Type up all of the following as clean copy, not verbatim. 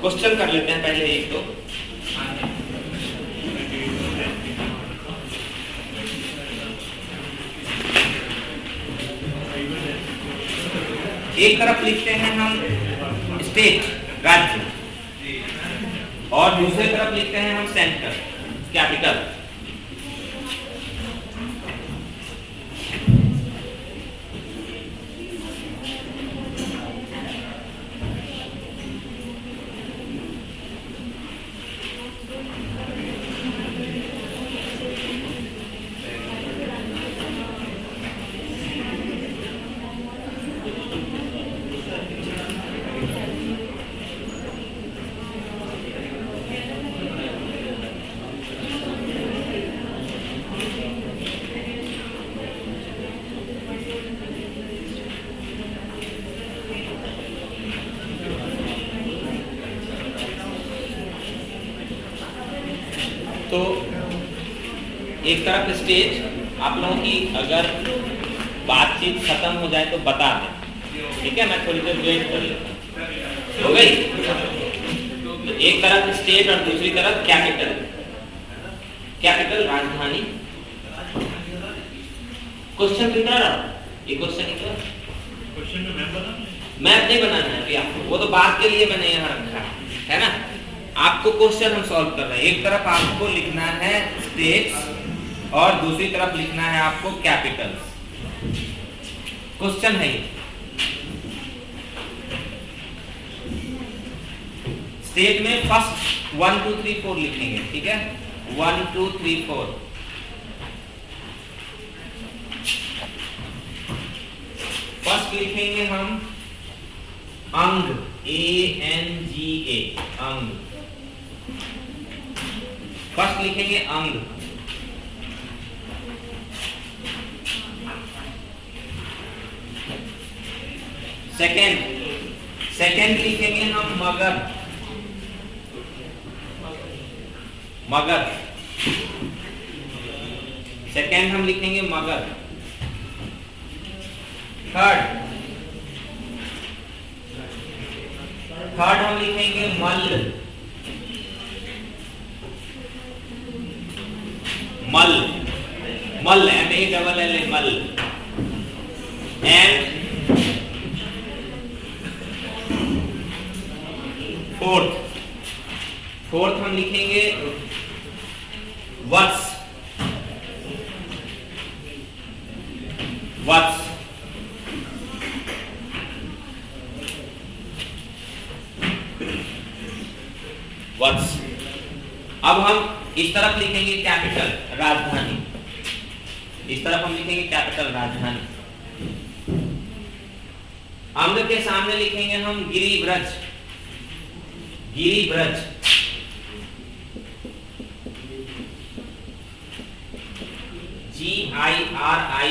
Question कर लेते हैं पहले एक तो। एक तरफ लिखते हैं हम स्टेट, राज्य, और दूसरी तरफ लिखते हैं हम सेंटर, कैपिटल। तो एक तरफ स्टेज, आप लोगों की अगर बातचीत खत्म हो जाए तो बता दें, ठीक है? मैं थोड़ी देर वेट कर लेता हूँ। हो गई? तो एक तरफ स्टेट और दूसरी तरफ कैपिटल। कैपिटल राजधानी। क्वेश्चन कितना रहा? ये क्वेश्चन कितना? क्वेश्चन में मैप नहीं बनाना है अभी आपको, वो तो बात के लिए मैंने यहाँ रखा है ना। आपको क्वेश्चन हम सॉल्व कर रहे हैं। एक तरफ आपको लिखना है स्टेट्स और दूसरी तरफ लिखना है आपको कैपिटल्स। क्वेश्चन है ये। स्टेट में फर्स्ट 1 2 3 4 लिखेंगे, ठीक है? 1 2 3 4। फर्स्ट लिखेंगे हम अंग, ANGA, अंग। फर्स्ट लिखेंगे अंग। सेकंड लिखेंगे हम मगध, मगध। सेकंड हम लिखेंगे मगध। थर्ड हम लिखेंगे मल्ल, मल, मल, MALL, मल। एंड फोर्थ हम लिखेंगे वत्स, वत्स। वत्स। अब हम इस तरफ लिखेंगे कैपिटल, राजधानी। इस तरफ हम लिखेंगे कैपिटल, राजधानी। अंग के सामने लिखेंगे हम गिरिब्रज, गिरिब्रज। GIRIBRAJ,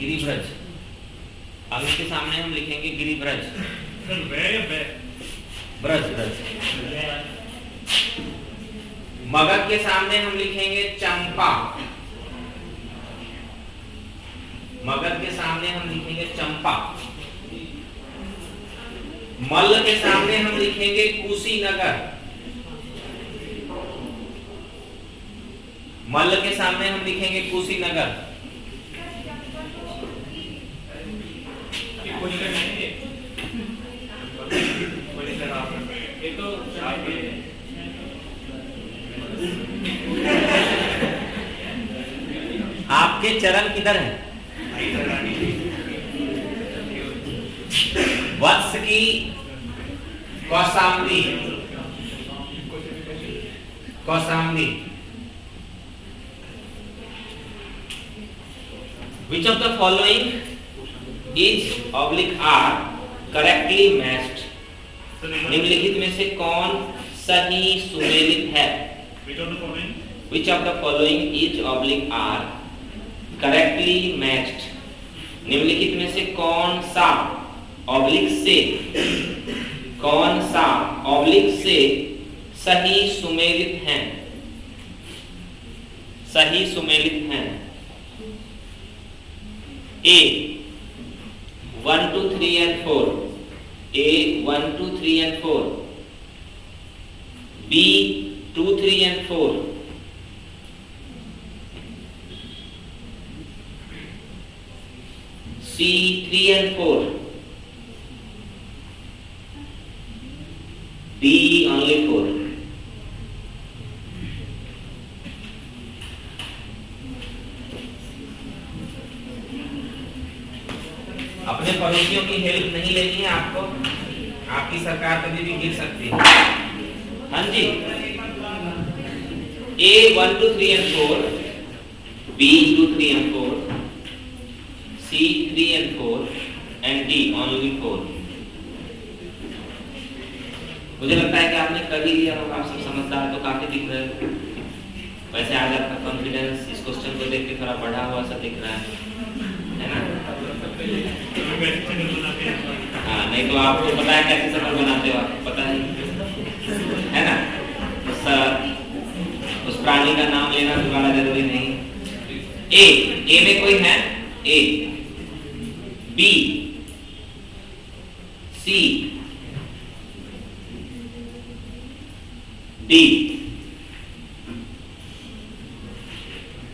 गिरिब्रज। अंग के सामने हम लिखेंगे गिरिब्रज, ब्रज, ब्रज। मगध के सामने हम लिखेंगे चंपा, मगध के सामने हम लिखेंगे चंपा। मल्ल के सामने हम लिखेंगे कुशीनगर, मल्ल के सामने हम लिखेंगे कुशीनगर। आपके चरण किधर है? वत्स की Kaushambi, Kaushambi. Which of the following is oblique are correctly matched? निम्नलिखित में से कौन सही सुमेलित है? Which of the following is oblique are correctly matched? निम्नलिखित में से कौन सा ऑब्लिक से, कौन सा ऑब्लिक से सही सुमेलित हैं? सही सुमेलित हैं। A 1 2 3 and 4, A 1 2 3 and 4। B 2, 3 and 4, C 3 and 4, D only 4. अपने पड़ोसियों की हेल्प नहीं लेनी है आपको, आपकी सरकार कभी भी गिर सकती है। हाँ जी, A 1, 2, 3 and 4, B 2, 3 and 4, C 3 and 4 and D only 4। मुझे लगता है कि आपने कर ही लिया होगा, आप सब समझदार तो काफी दिख रहे हो। वैसे आज आपका कॉन्फिडेंस इस क्वेश्चन को देख के थोड़ा बढ़ा हुआ सा दिख रहा है ना? हाँ, नहीं तो आपको पता है कैसे शक्ल बनाते हो, आपको पता है ना? उस प्राणी का नाम लेना दोबारा जरूरी नहीं। ए में कोई है? ए, बी, सी, डी।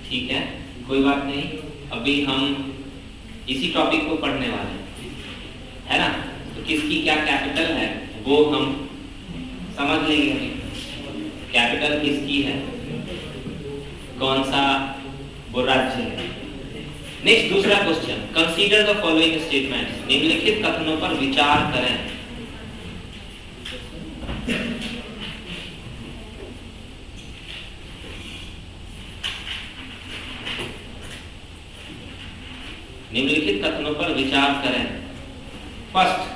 ठीक है, कोई बात नहीं। अभी हम इसी टॉपिक को पढ़ने वाले हैं, है ना? तो किसकी क्या कैपिटल है वो हम समझ लेंगे। कैपिटल किसकी है, कौन सा वो राज्य है। नेक्स्ट दूसरा question, consider the following statements. निम्नलिखित कथनों पर विचार करें। निम्नलिखित कथनों पर विचार करें। First,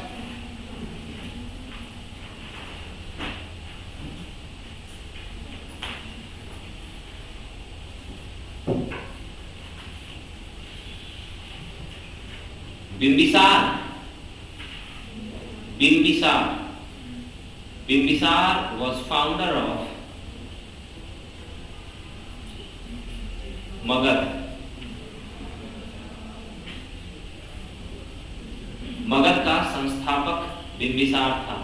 Bimbisar was founder of Magad. Magadh का संस्थापक बिंबिसार था।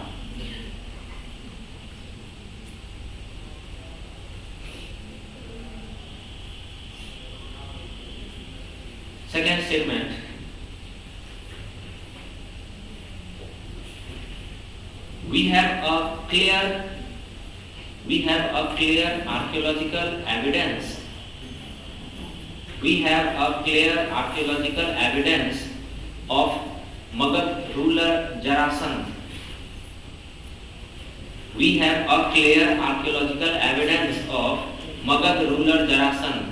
Second statement, we have a clear archaeological evidence. We have a clear archaeological evidence of Magad ruler Jarasandh. We have a clear archaeological evidence of Magad ruler Jarasandh.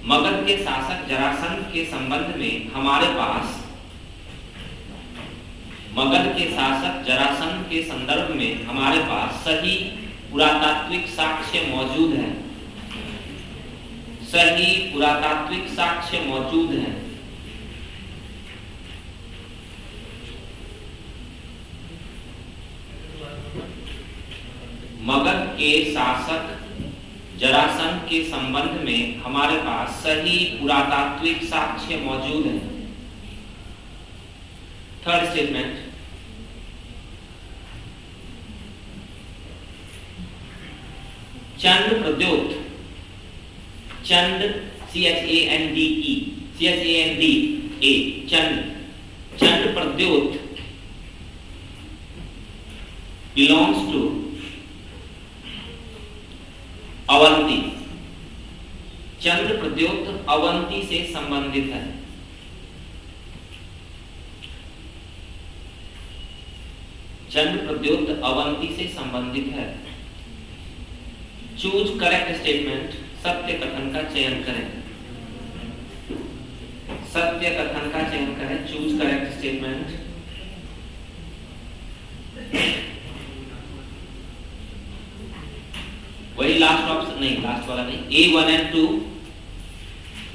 Magadh के शासक जरासंध के संबंध में हमारे पास, मगध के शासक जरासंध के संदर्भ में हमारे पास सही पुरातात्विक साक्ष्य मौजूद है। सही पुरातात्विक साक्ष्य मौजूद है। मगध के शासक जरासंध के संबंध में हमारे पास सही पुरातात्विक साक्ष्य मौजूद है। Third statement, Chand Pradyot, Chand CHANDE, CHANDA, Chand Pradyot belongs to Avanti. Chandra Pradyot Avanti से संबंधित है। चंद्र प्रद्योत अवंती से संबंधित है। Choose correct statement. सत्य कथन का चयन करें। सत्य कथन का चयन करें। Choose correct statement. वही लास्ट ऑप्शन, नहीं लास्ट वाला नहीं, A1 and 2,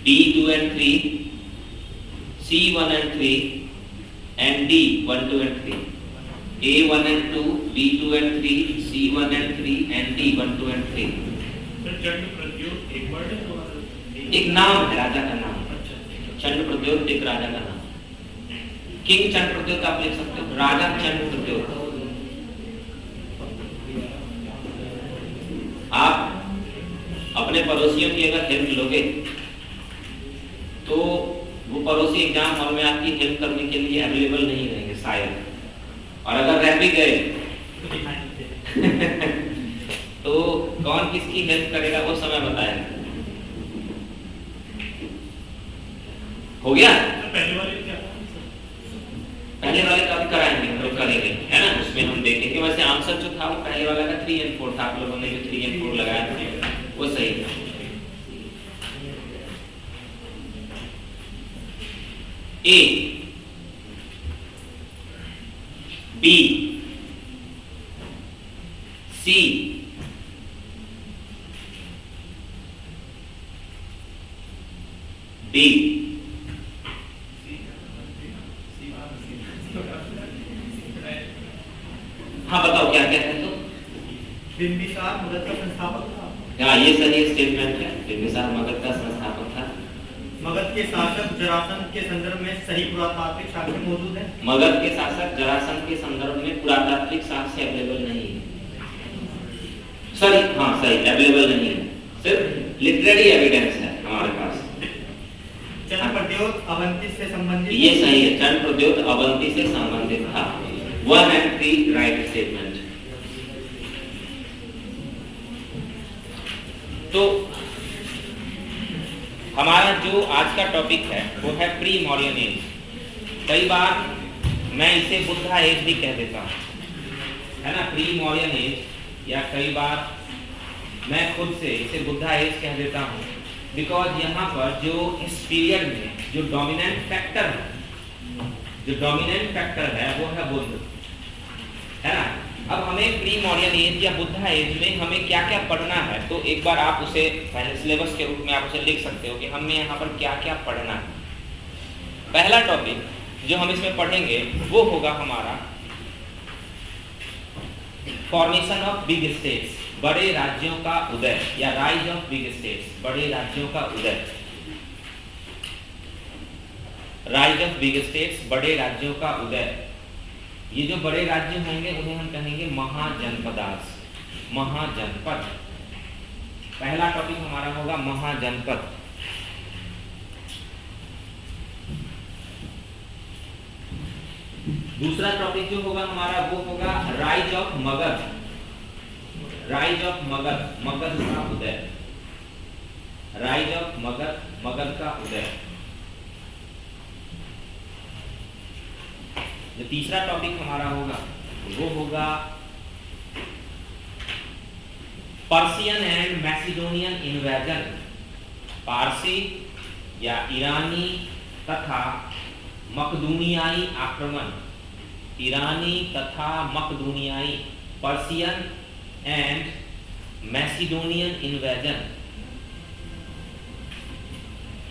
B2 and 3, C1 and 3 and D1, 2 and 3। A1 and 2, B2 and 3, C1 and 3 and D1, 2 and 3। Chand Pradyot एक वर्ड है, एक नाम है, राजा का नाम। चंड प्रद्योत एक राजा का नाम। किंग चंड प्रद्योत आप लिख सकते हो, राजा चंड प्रद्योत। अपने पड़ोसियों की अगर हेल्प लोगे तो वो पड़ोसी एग्जाम हॉल में आपकी हेल्प करने के लिए अवेलेबल नहीं रहेंगे शायद, और अगर रह भी गए तो कौन किसकी हेल्प करेगा वो समय बताएगा। हो गया? पहले वाले क्या पहले वाले का भी कराएंगे, हम लोग करेंगे, है ना, उसमें हम देखेंगे। वैसे आंसर जो था वो पहले वाला का 3 and 4 था, आप लोगों ने जो 3 and 4 लगाया था वो सही था। A, B, C, D, हाँ बताओ क्या क्या है तो? बिंबिसार मगध का संस्थापक था। हाँ ये सही स्टेटमेंट है, बिंबिसार मगध का संस्थापक था। मगध के शासक जरासंध के संदर्भ में सही पुरातात्विक साक्ष्य मौजूद है। मगध के शासक जरासंध के संदर्भ में पुरातात्विक साक्ष्य अवेलेबल नहीं है। सॉरी, हाँ सही, अवेलेबल नहीं है, सिर्फ लिटरेरी एविडेंस है हमारे पास। चंद्र प्रद्योत अवंती से संबंधित, ये सही है, चंद्र प्रद्योत अवंती से संबंधित था। 1 and 3 राइट स्टेटमेंट। तो हमारा जो आज का टॉपिक है वो है प्री मॉडर्न एज। कई बार मैं इसे बुद्धा एज भी कह देता हूँ, है ना, प्री मॉडर्न एज, या कई बार मैं खुद से इसे बुद्धा एज कह देता हूँ, बिकॉज यहाँ पर जो इस पीरियड में जो डोमिनेंट फैक्टर है वो है बुद्ध, है ना। अब हमें प्री मॉडर्न एज या बुद्धा एज में हमें क्या क्या पढ़ना है, तो एक बार आप उसे पहले सिलेबस के रूप में आप उसे लिख सकते हो कि हमें यहाँ पर क्या क्या पढ़ना है। पहला टॉपिक जो हम इसमें पढ़ेंगे वो होगा हमारा फॉर्मेशन ऑफ बिग स्टेट्स, बड़े राज्यों का उदय, या राइज ऑफ बिग स्टेट्स, बड़े राज्यों का उदय। राइज ऑफ बिग स्टेट्स, बड़े राज्यों का उदय। ये जो बड़े राज्य होंगे उन्हें हम कहेंगे महाजनपदास, महाजनपद। पहला टॉपिक हमारा होगा महाजनपद। दूसरा टॉपिक जो होगा हमारा वो होगा rise of Magadh, rise of Magadh, Magadh का उदय, राइज ऑफ मगध, मगध का उदय। जो तीसरा टॉपिक हमारा होगा वो होगा पर्शियन एंड मैसिडोनियन इन्वेजन, पारसी या ईरानी तथा मकदूनियाई आक्रमण, ईरानी तथा मकदूनियाई, पर्शियन एंड मैसिडोनियन इन्वेजन,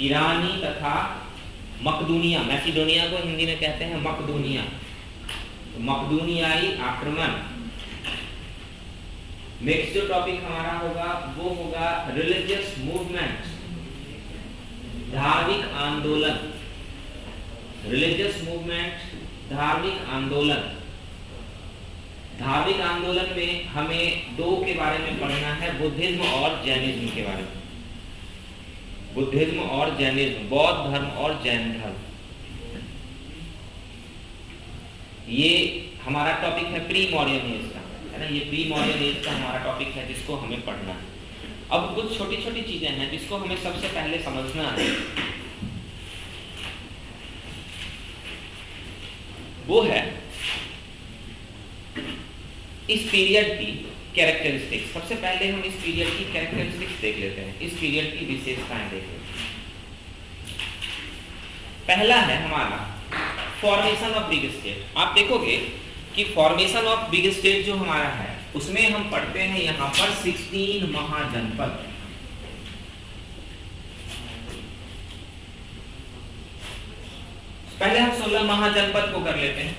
ईरानी तथा मकदूनिया, मैसिडोनिया को हिंदी में कहते हैं मकदूनिया, तो मकदूनियाई आक्रमण। नेक्स्ट जो टॉपिक हमारा होगा वो होगा रिलीजियस मूवमेंट, धार्मिक आंदोलन, रिलीजियस मूवमेंट, धार्मिक आंदोलन। धार्मिक आंदोलन में हमें दो के बारे में पढ़ना है, बुद्धिज्म और जैनिज्म के बारे में, बुद्धिज्म और जैनिज्म, बौद्ध धर्म और जैन धर्म। ये हमारा टॉपिक है प्री मॉडर्न एज का, है ना, ये प्री मॉडर्न एज का हमारा टॉपिक है जिसको हमें पढ़ना है। अब कुछ छोटी छोटी चीजें हैं जिसको हमें सबसे पहले समझना है, वो है इस पीरियड की कैरेक्टरिस्टिक्स। सबसे पहले हम इस पीरियड की कैरेक्टरिस्टिक्स देख लेते हैं, इस पीरियड की विशेषताएं देख लेते हैं। पहला है हमारा फॉर्मेशन ऑफ बिग स्टेट। आप देखोगे कि फॉर्मेशन ऑफ बिग स्टेट जो हमारा है उसमें हम पढ़ते हैं यहाँ पर 16 महाजनपद। पहले हम 16 महाजनपद को कर लेते हैं।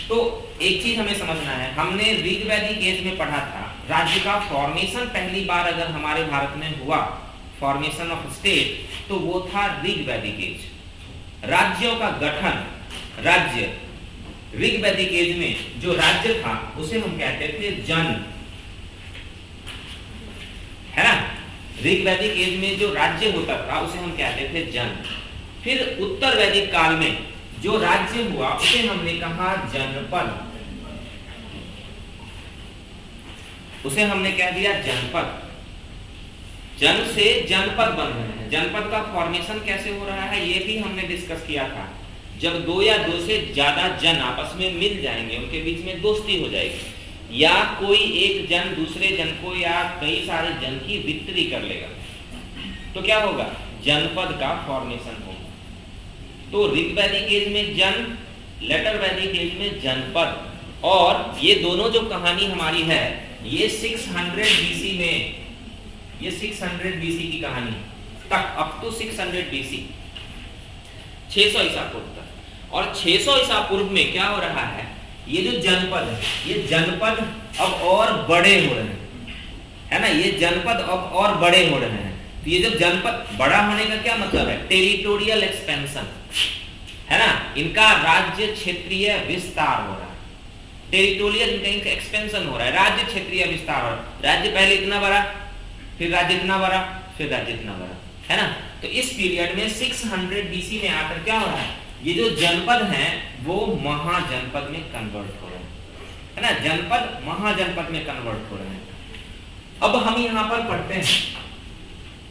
तो एक चीज हमें समझना है, हमने ऋग वैदिक एज में पढ़ा था राज्य का फॉर्मेशन पहली बार अगर हमारे भारत में हुआ, फॉर्मेशन ऑफ स्टेट, तो वो था ऋग वैदिक एज। राज्यों का गठन, राज्य ऋग वैदिक एज में जो राज्य था उसे हम कहते थे जन, है ना। ऋग वैदिक एज में जो राज्य होता था उसे हम कहते थे जन। फिर उत्तर वैदिक काल में जो राज्य हुआ उसे हमने कहा जनपद, उसे हमने कह दिया जनपद। जन से जनपद बन रहे हैं। जनपद का फॉर्मेशन कैसे हो रहा है ये भी हमने डिस्कस किया था। जब दो या दो से ज्यादा जन आपस में मिल जाएंगे, उनके बीच में दोस्ती हो जाएगी, या कोई एक जन दूसरे जन को या कई सारे जन की विक्ट्री कर लेगा, तो क्या होगा, जनपद का फॉर्मेशन होगा। तो ऋग वैदिक एज में जन, लेटर वैदिक एज में जनपद, और ये दोनों जो कहानी हमारी है ये 600 बीसी में, ये 600 बीसी की कहानी तक, अप टू 600 बीसी, 600 ईसा पूर्व तक। और 600 ईसा पूर्व में क्या हो रहा है, ये जो जनपद है, ये जनपद अब और बड़े हो रहे हैं, है ना, ये जनपद अब और बड़े हो रहे हैं। तो ये जो जनपद बड़ा होने का क्या मतलब है, टेरिटोरियल एक्सपेंशन, है ना, इनका राज्य क्षेत्रीय विस्तार हो रहा है, टेरिटोरियल इनका एक्सपेंशन हो रहा है, राज्य क्षेत्रीय विस्तार हो रहा है। राज्य पहले इतना बड़ा, फिर राज्य इतना बड़ा, फिर राज्य इतना बड़ा, है ना। तो इस पीरियड में 600 बीसी में आकर क्या हो रहा है, ये जो जनपद हैं वो महाजनपद में कन्वर्ट हो रहे हैं, है ना, जनपद महाजनपद में कन्वर्ट हो रहे हैं। अब हम यहां पर पढ़ते हैं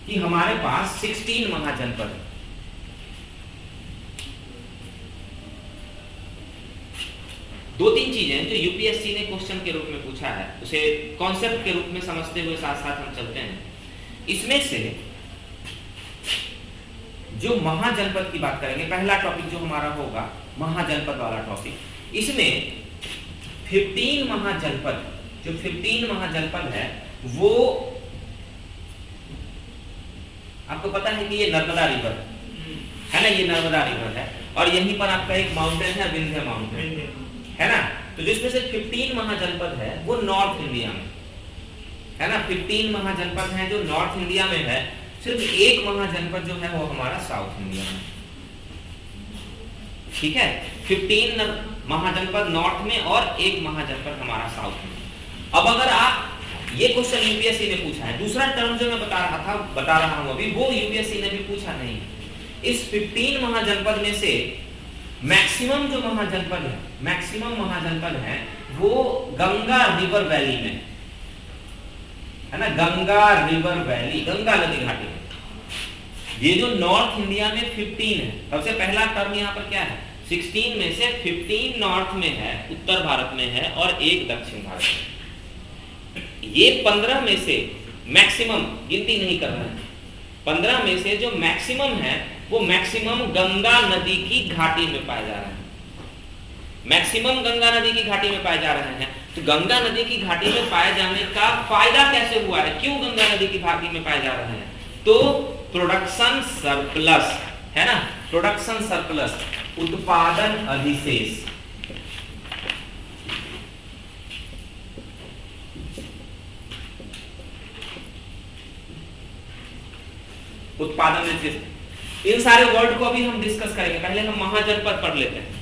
कि हमारे पास 16 महाजनपद है। दो तीन चीजें जो यूपीएससी ने क्वेश्चन के रूप में पूछा है, उसे कॉन्सेप्ट के रूप में समझते हुए साथ साथ हम चलते हैं। इसमें से जो महाजनपद की बात करेंगे, पहला टॉपिक जो हमारा होगा महाजनपद वाला टॉपिक, इसमें 15 महाजनपद, जो 15 महाजनपद है वो आपको पता है कि ये नर्मदा रिवर है ना, ये नर्मदा रिवर है, और यहीं पर आपका एक माउंटेन है, विंध्य माउंटेन, है ना। तो जिसमें से 15 महाजनपद है वो नॉर्थ इंडिया में है ना, 15 महाजनपद है जो नॉर्थ इंडिया में है। सिर्फ एक महाजनपद जो है वो हमारा साउथ इंडिया में, ठीक है। 15 महाजनपद नॉर्थ में और एक महाजनपद हमारा साउथ में। अब अगर आप, ये क्वेश्चन यूपीएससी ने पूछा है, दूसरा टर्म जो मैं बता रहा हूं अभी, वो यूपीएससी ने भी पूछा नहीं। इस 15 महाजनपद में से मैक्सिमम जो महाजनपद है, मैक्सिमम महाजनपद है वो गंगा रिवर वैली में है ना, गंगा रिवर वैली, गंगा नदी घाटी में। ये जो नॉर्थ इंडिया में 15 है, सबसे पहला टर्म यहाँ पर क्या है, 16 में से 15 नॉर्थ में है, उत्तर भारत में है, और एक दक्षिण भारत में। ये 15 में से मैक्सिमम, गिनती नहीं कर रहे हैं, 15 में से जो मैक्सिमम है वो मैक्सिमम गंगा नदी की घाटी में पाए जा रहे हैं, मैक्सिमम गंगा नदी की घाटी में पाए जा रहे हैं। तो गंगा नदी की घाटी में पाए जाने का फायदा कैसे हुआ है, क्यों गंगा नदी की घाटी में पाए जा रहे हैं, तो प्रोडक्शन सरप्लस, है ना, प्रोडक्शन सरप्लस, उत्पादन अधिशेष। उत्पादन अधिशेष, इन सारे वर्ड को अभी हम डिस्कस करेंगे, पहले हम महाजनपद पढ़ लेते हैं।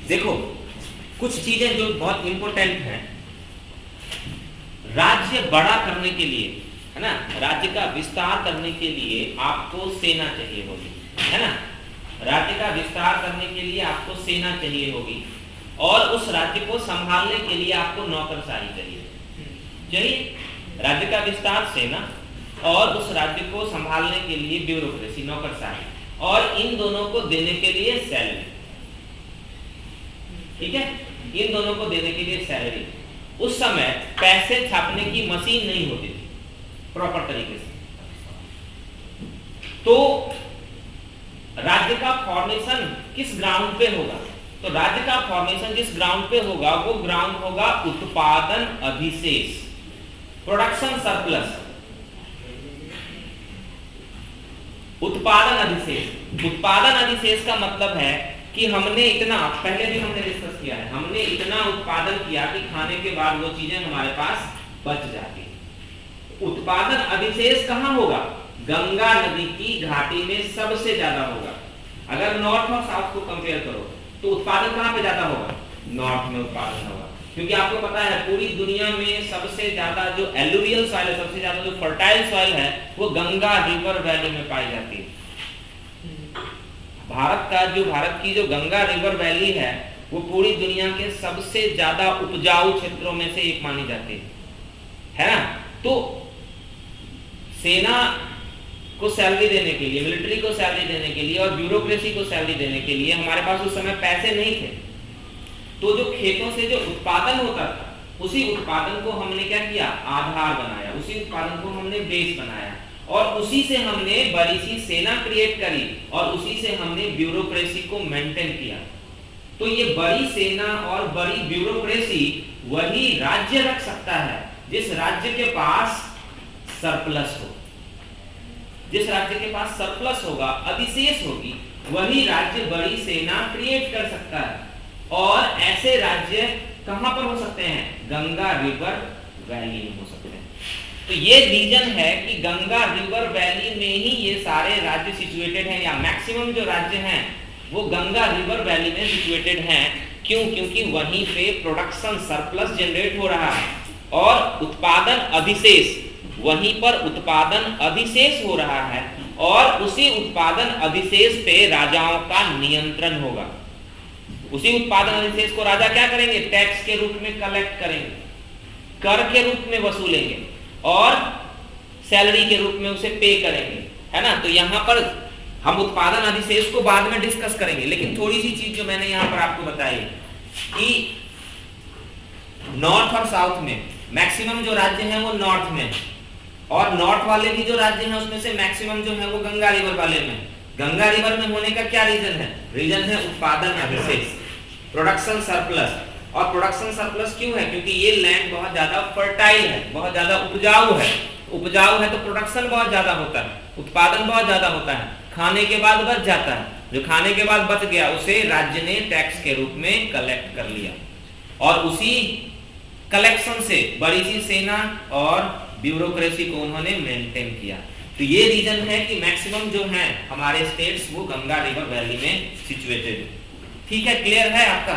देखो कुछ चीजें जो बहुत इंपॉर्टेंट हैं, राज्य बड़ा करने के लिए, है ना, राज्य का विस्तार करने के लिए आपको सेना चाहिए होगी, है ना, राज्य का विस्तार करने के लिए आपको सेना चाहिए होगी, और उस राज्य को संभालने के लिए आपको नौकरशाही चाहिए। राज्य का विस्तार सेना, और उस राज्य को संभालने के लिए ब्यूरोक्रेसी, नौकरशाही, और इन दोनों को देने के लिए सैलरी, ठीक है, इन दोनों को देने के लिए सैलरी। उस समय पैसे छापने की मशीन नहीं होती थी प्रॉपर तरीके से, तो राज्य का फॉर्मेशन किस ग्राउंड पे होगा, तो राज्य का फॉर्मेशन जिस ग्राउंड पे होगा वो ग्राउंड होगा उत्पादन अधिशेष, प्रोडक्शन सरप्लस। उत्पादन अधिशेष। उत्पादन अधिशेष का मतलब है कि हमने इतना, पहले भी हमने डिस्कस किया है, हमने इतना उत्पादन किया कि खाने के बाद वो चीजें हमारे पास बच जाती है। उत्पादन अधिशेष कहाँ होगा? गंगा नदी की घाटी में सबसे ज्यादा होगा। अगर नॉर्थ और साउथ को कंपेयर करो तो उत्पादन कहाँ पे ज्यादा होगा? नॉर्थ में उत्पादन होगा, क्योंकि आपको पता है पूरी दुनिया में सबसे ज्यादा जो एलुवियल सॉइल है, सबसे ज्यादा जो फर्टाइल सॉइल है, वो गंगा रिवर वैली में पाई जाती है। भारत की जो गंगा रिवर वैली है वो पूरी दुनिया के सबसे ज्यादा उपजाऊ क्षेत्रों में से एक मानी जाती है ना। तो सेना को सैलरी देने के लिए, मिलिट्री को सैलरी देने के लिए और ब्यूरोक्रेसी को सैलरी देने के लिए हमारे पास उस समय पैसे नहीं थे। तो जो खेतों से जो उत्पादन होता था, उसी उत्पादन को हमने क्या किया? आधार बनाया, उसी उत्पादन को हमने बेस बनाया और उसी से हमने बड़ी सी सेना क्रिएट करी और उसी से हमने ब्यूरोक्रेसी को मेंटेन किया। तो ये बड़ी सेना और बड़ी ब्यूरोक्रेसी वही राज्य रख सकता है जिस राज्य के पास सरप्लस हो। जिस राज्य के पास सरप्लस होगा, अधिशेष होगी, वही राज्य बड़ी सेना क्रिएट कर सकता है। और ऐसे राज्य कहां पर हो सकते हैं? गंगा रिवर वैली में हो सकते हैं। तो ये रीजन है कि गंगा रिवर वैली में ही ये सारे राज्य सिचुएटेड हैं, या मैक्सिमम जो राज्य हैं वो गंगा रिवर वैली में सिचुएटेड हैं। क्यों? क्योंकि वहीं पे प्रोडक्शन सरप्लस जनरेट हो रहा है और उत्पादन अधिशेष, वहीं पर उत्पादन अधिशेष हो रहा है और उसी उत्पादन अधिशेष पे राजाओं का नियंत्रण होगा। उसी उत्पादन अधिशेष को राजा क्या करेंगे? टैक्स के रूप में कलेक्ट करेंगे, कर के रूप में वसूलेंगे और सैलरी के रूप में उसे पे करेंगे, है ना। तो यहाँ पर हम उत्पादन अधिशेष को बाद में डिस्कस करेंगे, लेकिन थोड़ी सी चीज जो मैंने यहाँ पर आपको बताई कि नॉर्थ और साउथ में मैक्सिमम जो राज्य हैं वो नॉर्थ में, और नॉर्थ वाले भी जो राज्य हैं उसमें से मैक्सिमम जो है वो गंगा रिवर वाले में। गंगा रिवर में होने का क्या रीजन है? रीजन है उत्पादन अधिशेष, प्रोडक्शन सरप्लस। और प्रोडक्शन सरप्लस क्यों है? क्योंकि ये लैंड बहुत ज्यादा फर्टाइल है, बहुत ज्यादा उपजाऊ है। उपजाऊ है तो प्रोडक्शन बहुत ज्यादा होता है, उत्पादन बहुत ज्यादा होता है, खाने के बाद बच जाता है। जो खाने के बाद बच गया उसे राज्य ने टैक्स के रूप में कलेक्ट कर लिया और उसी कलेक्शन से बड़ी सी सेना और ब्यूरोक्रेसी को उन्होंने मेंटेन किया। तो ये रीजन है कि मैक्सिमम जो है हमारे स्टेट्स वो गंगा रिवर वैली में सिचुएटेड है। ठीक है, क्लियर है आपका?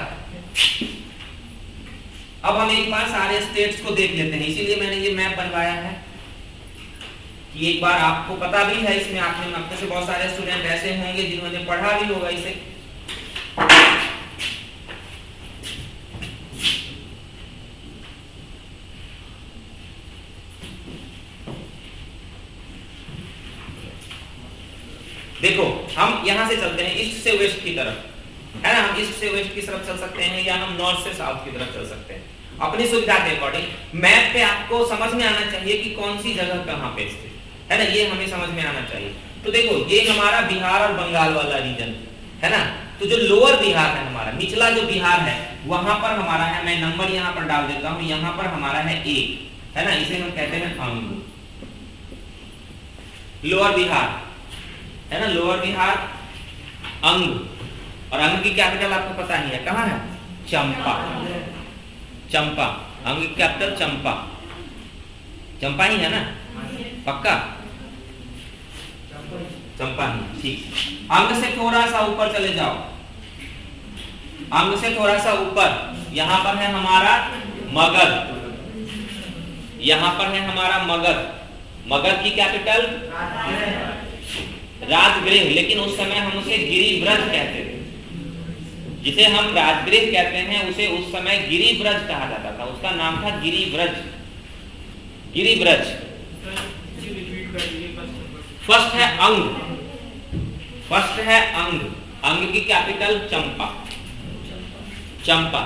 अब हम एक बार सारे स्टेट्स को देख लेते हैं, इसीलिए मैंने ये मैप बनवाया है कि एक बार आपको पता भी है। इसमें आपने से बहुत सारे स्टूडेंट ऐसे होंगे जिन्होंने पढ़ा भी होगा इसे। देखो, हम यहां से चलते हैं ईस्ट से वेस्ट की तरफ, है ना। हम ईस्ट से वेस्ट की तरफ चल सकते हैं या हम नॉर्थ से साउथ की तरफ चल सकते हैं, अपनी सुविधा के अकॉर्डिंग। मैप पे आपको समझ में आना चाहिए कि कौन सी जगह कहां पे स्थित है ना, ये हमें समझ में आना चाहिए। तो देखो, ये हमारा बिहार और बंगाल वाला रीजन है ना। तो जो लोअर बिहार है हमारा, निचला जो बिहार है, वहां पर हमारा है, मैं नंबर यहाँ पर डाल देता हूँ, यहाँ पर हमारा है ए, है ना। इसे हम कहते हैं अंग, लोअर बिहार है ना, लोअर बिहार अंग। और अंग की कैपिटल आपको पता ही है, कहाँ है? चंपा। चंपा, अंग की कैपिटल चंपा, चंपा ही है ना, पक्का? चंपा ही, ठीक। अंग से थोड़ा सा ऊपर चले जाओ, अंग से थोड़ा सा ऊपर, यहां पर है हमारा मगध, यहां पर है हमारा मगध। मगध की कैपिटल राजगृह, लेकिन उस समय हम उसे गिरिव्रज कहते थे। जिसे हम राजगृह कहते हैं उसे उस समय गिरिव्रज कहा जाता था, उसका नाम था गिरिव्रज। गिरिव्रज। फर्स्ट है अंग, फर्स्ट है अंग, अंग की कैपिटल चंपा, चंपा।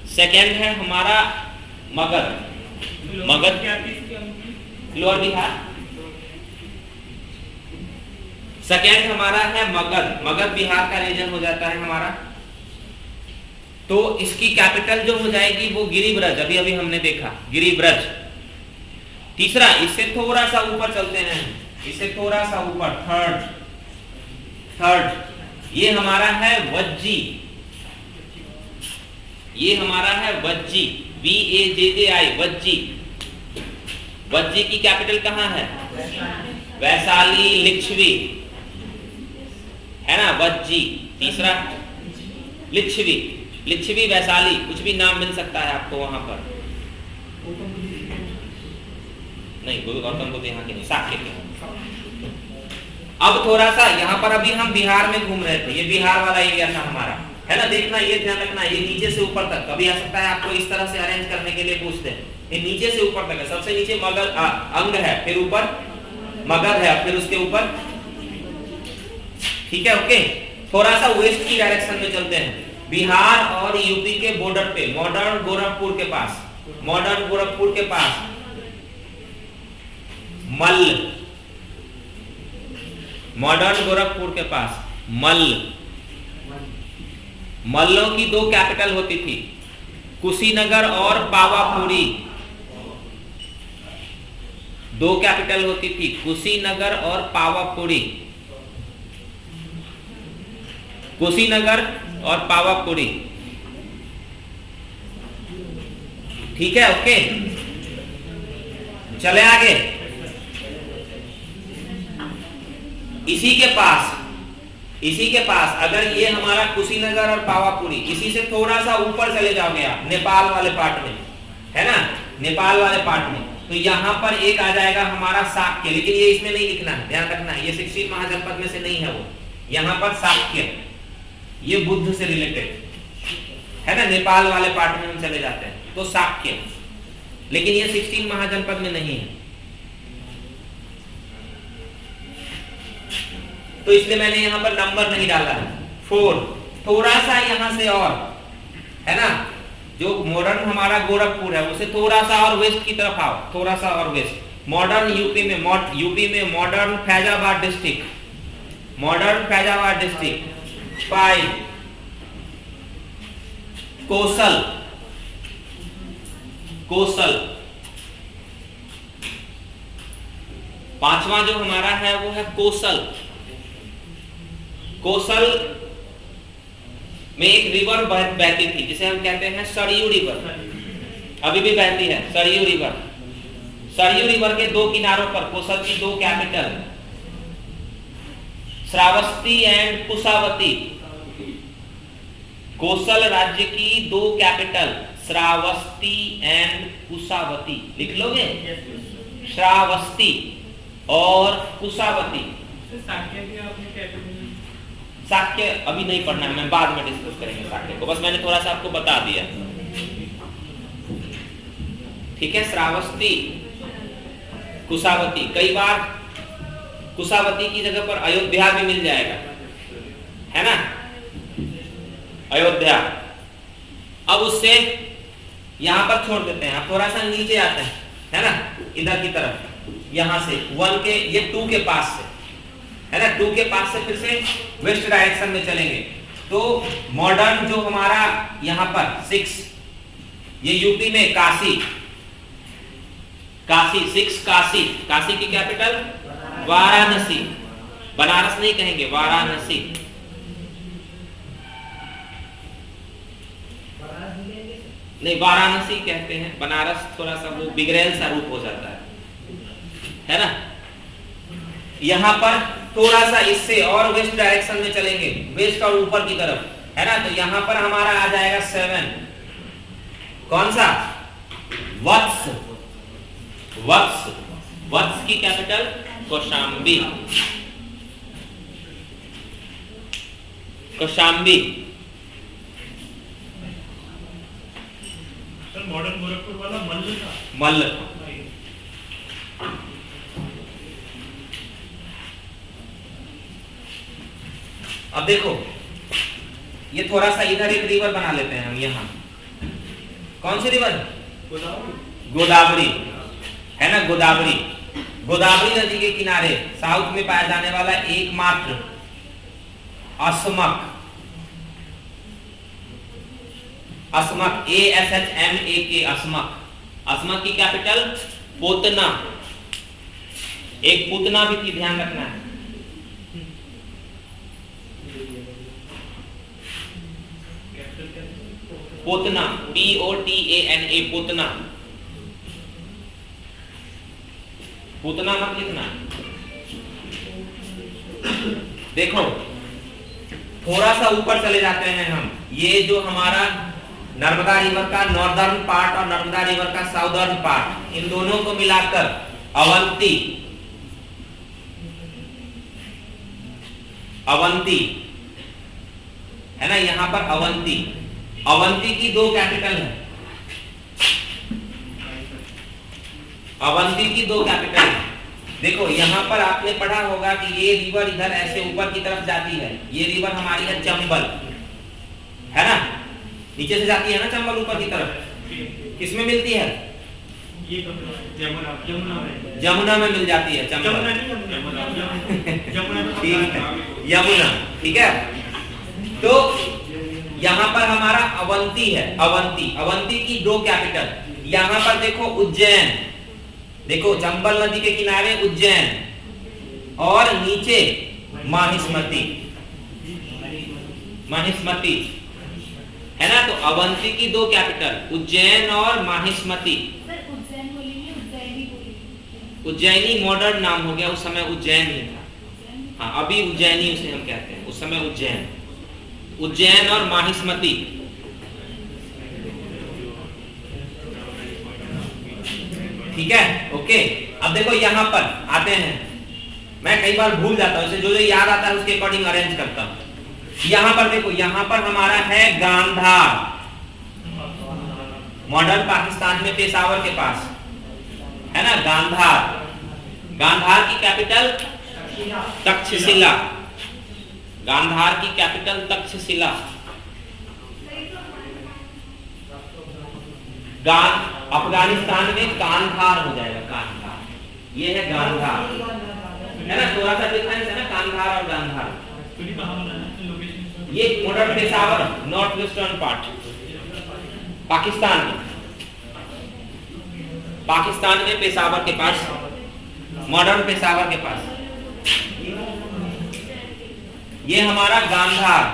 सेकेंड है हमारा मगध, मगध लोअर बिहार। सेकेंड हमारा है मगध, मगध बिहार का रीजन हो जाता है हमारा। तो इसकी कैपिटल जो हो जाएगी वो गिरिव्रज, अभी अभी हमने देखा गिरिव्रज। तीसरा, इससे थोड़ा सा ऊपर चलते हैं, इससे थोड़ा सा ऊपर थर्ड ये हमारा है वज्जी, ये हमारा है वज्जी, VAJJI वज्जी। वज्जी की कैपिटल कहाँ है? वैशाली, लिच्छवी, है ना वज्जी। तीसरा लिच्छवी, लिच्छवी वैशाली, कुछ भी नाम मिल सकता है आपको वहां पर। नहीं, गौतम बुद्ध यहाँ के नहीं, साक्य के। अब थोड़ा सा यहाँ पर अभी हम बिहार में घूम रहे थे, ये बिहार वाला एरिया था हमारा, है ना। देखना, ये ध्यान रखना, ये नीचे से ऊपर तक कभी आ सकता है, आपको इस तरह से अरेंज करने के लिए पूछते हैं। ये नीचे से ऊपर तक है, सबसे नीचे मगध अंग है, फिर ऊपर मगध है, फिर उसके ऊपर, ठीक है, ओके। थोड़ा सा वेस्ट की डायरेक्शन में चलते हैं, बिहार और यूपी के बॉर्डर पे, मॉडर्न गोरखपुर के पास, मॉडर्न गोरखपुर के पास मल्ल, मॉडर्न गोरखपुर के पास मल्ल, मल्लों की दो कैपिटल होती थी, कुशीनगर और पावापुरी। दो कैपिटल होती थी, कुशीनगर और पावापुरी, कुशीनगर और पावापुरी, ठीक है, ओके। चले आगे। इसी के पास अगर ये हमारा कुशीनगर और पावापुरी, इसी से थोड़ा सा ऊपर चले जाओगे आप, नेपाल वाले पार्ट में, है ना, नेपाल वाले पार्ट में, तो यहां पर एक आ जाएगा हमारा साक्य, लेकिन ये इसमें नहीं लिखना है, ध्यान रखना, ये 16 महाजनपद में से नहीं है वो। यहां पर साक्य, ये बुद्ध से रिलेटेड है ना, नेपाल वाले पार्ट में हम चले जाते हैं तो साक्य, लेकिन ये 16 महाजनपद में नहीं है, तो इसलिए मैंने यहां पर नंबर नहीं डाला है। 4, थोड़ा सा यहां से और, है ना, जो मॉडर्न हमारा गोरखपुर है उसे थोड़ा सा और वेस्ट की तरफ आओ, थोड़ा सा और वेस्ट। मॉडर्न यूपी में modern Faizabad district, modern Faizabad district. 5, Kosal, Kosal. 5वां जो हमारा है वो है कोसल। कोसल में एक रिवर बहती थी जिसे हम कहते हैं सरयू रिवर, अभी भी बहती है सरयू रिवर। सरयू रिवर के दो किनारों पर कोसल की दो कैपिटल, श्रावस्ती एंड कुशावती। कोसल राज्य की दो कैपिटल, श्रावस्ती एंड कुशावती, लिख लोगे, श्रावस्ती और कुशावती। साक्य अभी नहीं पढ़ना है, मैं बाद में डिस्कस करेंगे साक्य को, बस मैंने थोड़ा सा आपको बता दिया, ठीक है। श्रावस्ती, कुशावती, कई बार कुशावती की जगह पर अयोध्या भी मिल जाएगा, है ना, अयोध्या। अब उससे यहां पर छोड़ देते हैं, अब थोड़ा सा नीचे आते हैं, है ना, इधर की तरफ, यहां से 1 के, ये 2 के पास से, है ना, 2 के पास से फिर से वेस्ट डायरेक्शन में चलेंगे, तो मॉडर्न जो हमारा यहां पर 6, ये यूपी में काशी, काशी 6, काशी, काशी की कैपिटल वाराणसी, बनारस नहीं कहेंगे, वाराणसी। नहीं, वाराणसी कहते हैं, बनारस थोड़ा सा वो बिगड़ेल सा रूप हो जाता है ना। यहां पर थोड़ा सा इससे और वेस्ट डायरेक्शन में चलेंगे, वेस्ट और ऊपर की तरफ, है ना, तो यहां पर हमारा आ जाएगा 7, कौन सा, वत्स, वत्स, वत्स की capital Kaushambi, Kaushambi. Sir modern Gorakhpur वाला मल्ल था, मल्ल। अब देखो, ये थोड़ा सा इधर एक रिवर बना लेते हैं हम, यहाँ कौन सी रिवर, गोदावरी, है ना, गोदावरी। गोदावरी नदी के किनारे साउथ में पाया जाने वाला एकमात्र असमक, असमक, ASHMAK, असमक। असमक की कैपिटल पोतना, एक पूतना भी थी, ध्यान रखना है। पोतना, POTANA, पोतना। पूतना मत लिखना। देखो थोड़ा सा ऊपर चले जाते हैं हम। ये जो हमारा नर्मदा रिवर का नॉर्दर्न पार्ट और नर्मदा रिवर का साउदर्न पार्ट, इन दोनों को मिलाकर अवंती, अवंती है ना, यहां पर अवंती, अवंती की दो कैपिटल है, अवंती की दो कैपिटल है। देखो यहां पर आपने पढ़ा होगा कि ये रिवर इधर ऐसे ऊपर की तरफ जाती है, ये रिवर हमारी है चंबल, है ना, नीचे से जाती है ना चंबल ऊपर की तरफ, किसमें मिलती है? ये जमुना में मिल जाती है चंबल, ठीक है, यमुना, ठीक है। तो यहां पर हमारा अवंती है, अवंती, अवंती की दो कैपिटल। यहां पर देखो उज्जैन, देखो चंबल नदी के किनारे उज्जैन और नीचे माहिष्मती, माहिष्मती है ना। तो अवंती की दो कैपिटल उज्जैन और माहिष्मती। उज्जैनी मॉडर्न नाम हो गया, उस समय उज्जैन ही था। हाँ अभी उज्जैनी उसे हम कहते हैं, उस समय उज्जैन, उज्जैन और माहिष्मती। ठीक है, ओके। अब देखो यहां पर आते हैं, मैं कई बार भूल जाता हूं, जो जो याद आता है उसके अकॉर्डिंग अरेंज करता हूं। यहां पर देखो, यहां पर हमारा है गांधार, मॉडर्न पाकिस्तान में पेशावर के पास है ना गांधार। गांधार की कैपिटल तक्षशिला, गांधार की कैपिटल तक्षशिला। अफगानिस्तान में कांधार हो जाएगा, कांधार, ये है गांधार, है ना, थोड़ा सा डिफरेंस है ना कांधार और गांधार। ये modern Peshawar, north western part Pakistan में, पाकिस्तान में पेशावर के पास, मॉडर्न पेशावर के पास ये हमारा गांधार।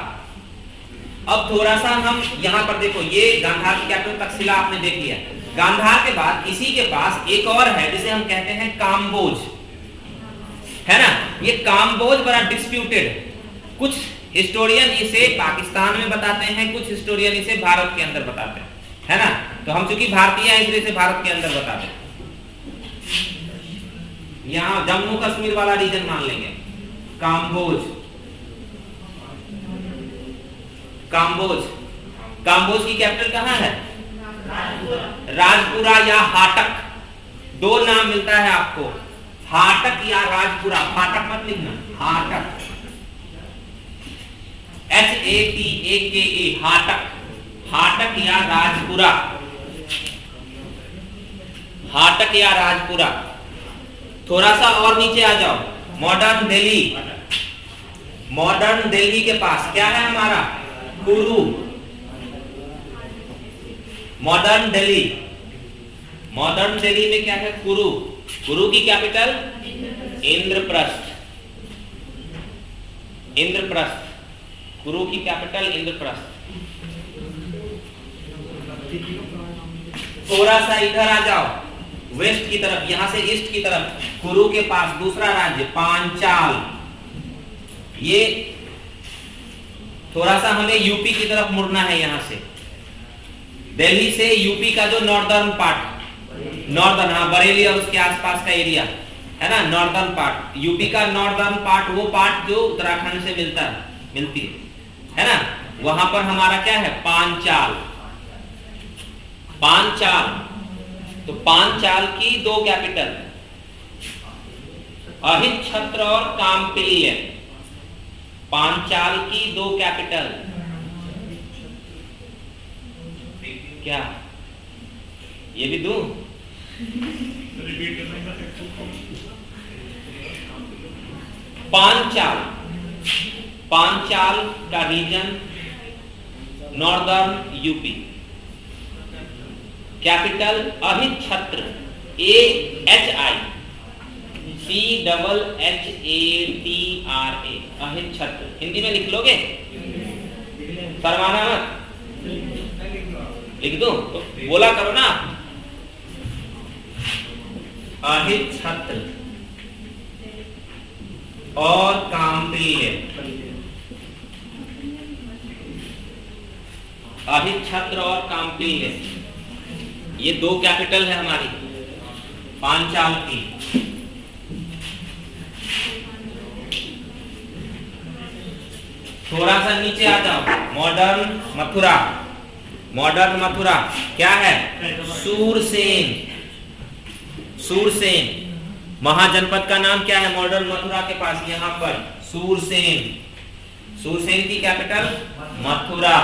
अब थोड़ा सा हम यहां पर देखो, ये गांधार की कैपिटल तक्षशिला आपने देख लिया। गांधार के बाद इसी के पास एक और है जिसे हम कहते हैं काम्बोज, है ना। ये काम्बोज बड़ा डिस्प्यूटेड, कुछ हिस्टोरियन इसे पाकिस्तान में बताते हैं, कुछ हिस्टोरियन इसे भारत के अंदर बताते हैं, है ना। तो हम चूंकि भारतीय हैं इसलिए इसे भारत के अंदर बताते हैं। यहां जम्मू कश्मीर वाला रीजन मान लेंगे, काम्बोज, काम्बोज। काम्बोज की कैपिटल कहां है? राजपुरा या हाटक, दो नाम मिलता है आपको, हाटक या राजपुरा। फाटक मत लिखना, हाटक, HATAKA, हाटक, हाटक या राजपुरा, हाटक या राजपुरा। थोड़ा सा और नीचे आ जाओ, मॉडर्न दिल्ली, मॉडर्न दिल्ली के पास क्या है हमारा? कुरु, मॉडर्न दिल्ली, मॉडर्न दिल्ली में क्या है? कुरु। कुरु की कैपिटल इंद्रप्रस्थ, इंद्रप्रस्थ, कुरु की कैपिटल इंद्रप्रस्थ। थोड़ा सा इधर आ जाओ, वेस्ट की तरफ, यहां से ईस्ट की तरफ, कुरु के पास दूसरा राज्य पांचाल। ये थोड़ा सा हमें यूपी की तरफ मुड़ना है, यहां से दिल्ली से यूपी का जो नॉर्दर्न पार्ट, नॉर्दर्न, हाँ बरेली और उसके आसपास का एरिया है ना, नॉर्दर्न पार्ट, यूपी का नॉर्दर्न पार्ट, वो पार्ट जो उत्तराखंड से मिलती है ना, वहां पर हमारा क्या है? पांचाल, पांचाल। तो पांचाल की दो कैपिटल, अहिच्छत्र और काम्पिल्य। पांचाल की दो कैपिटल क्या? ये भी दूं? पांचाल, पांचाल का region northern UP, capital Ahichchhatra, AHI, CHATRA, अहित छत्र। हिंदी में लिख लोगे? शर्माना मत, लिख दूं तो बोला करो ना। अहित छत्र और कामप्रिय। अहित छत्र और कामप्रिय, ये दो कैपिटल है हमारी पांचाल की। थोड़ा सा नीचे आ जाओ, मॉडर्न मथुरा। मॉडर्न मथुरा क्या है? सूरसेन। सूरसेन महाजनपद का नाम क्या है मॉडर्न मथुरा के पास? यहाँ पर सूरसेन। सूरसेन की कैपिटल मथुरा।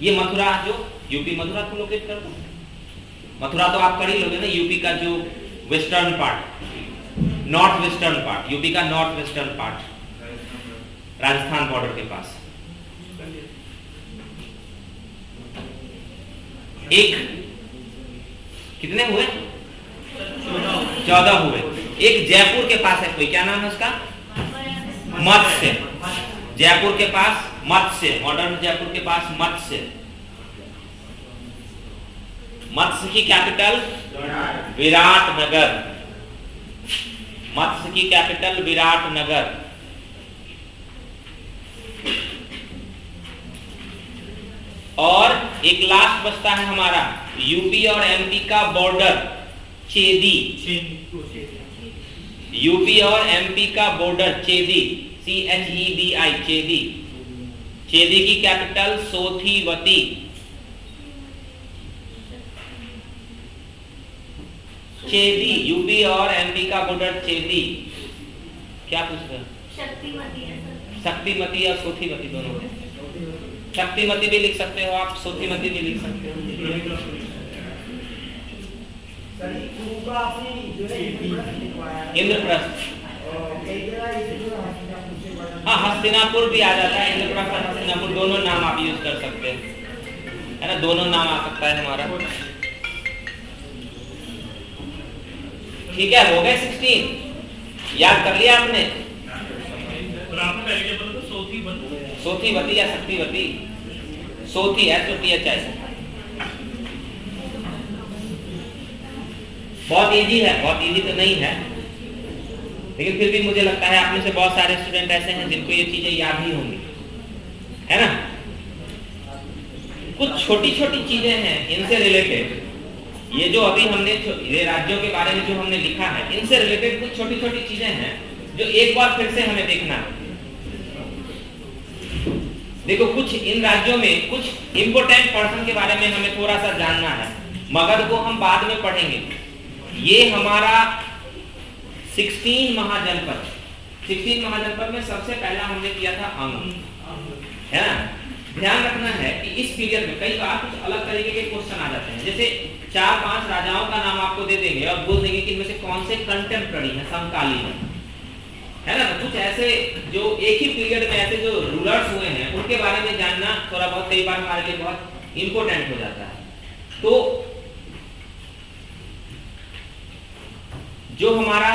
ये मथुरा जो यूपी, मथुरा को लोकेट कर दो। मथुरा तो आप कर ही लोगे ना, यूपी का जो western part, north western part, UP का north western part, Rajasthan border के पास। एक कितने हुए? 14 हुए। एक जयपुर के पास है कोई, क्या नाम है उसका? मत्स्य। जयपुर के पास मत्स्य, मॉडर्न जयपुर के पास मत्स्य। मत्स्य की कैपिटल विराटनगर। मत्स्य की कैपिटल विराटनगर। और एक लास्ट बचता है हमारा यूपी और एमपी का बॉर्डर, चेदी। यूपी और एमपी का बॉर्डर चेदी, CHEDI, चेदी। चेदी की कैपिटल सोथीवती। चेदी, यूपी और एमपी का बॉर्डर चेदी। क्या पूछ रहे हो? शक्तिमती या सोथीवती दोनों है। शक्तिमती भी लिख सकते हो आप, सोथीमती भी लिख सकते हो। इंद्रप्रस्थ, हाँ हस्तिनापुर भी आ जाता है। इंद्रप्रस्थ और हस्तिनापुर दोनों नाम आप यूज कर सकते हैं, है ना, दोनों नाम आ सकता है हमारा। ठीक है, हो गए 16। याद कर लिया आपने? सोथीवती या शक्तिवती? सोथी है, SOTHI। बहुत इजी है, बहुत इजी तो नहीं है, लेकिन फिर भी मुझे लगता है आप में से बहुत सारे स्टूडेंट ऐसे हैं जिनको ये चीजें याद ही होंगी, है ना। कुछ छोटी छोटी चीजें हैं इनसे रिलेटेड, ये जो अभी हमने ये राज्यों के बारे में जो हमने लिखा है, इनसे रिलेटेड कुछ छोटी छोटी चीजें हैं जो एक बार फिर से हमें देखना है। देखो, कुछ इन राज्यों में कुछ इंपोर्टेंट पर्सन के बारे में हमें थोड़ा सा जानना है। मगध को हम बाद में पढ़ेंगे। ये हमारा 16 महाजनपद, 16 महाजनपद में सबसे पहला हमने किया था अंग, है ना। ध्यान रखना है कि इस पीरियड में कई बार कुछ अलग तरीके के क्वेश्चन आ जाते हैं। जैसे 4-5 राजाओं का नाम आपको दे देंगे और बोल देंगे कि इनमें से कौन से कंटेम्पररी है, समकालीन है ना। तो कुछ ऐसे जो एक ही पीरियड में ऐसे जो रूलर्स हुए हैं उनके बारे में जानना थोड़ा बहुत कई बार हमारे लिए बहुत इंपॉर्टेंट हो जाता है। तो जो हमारा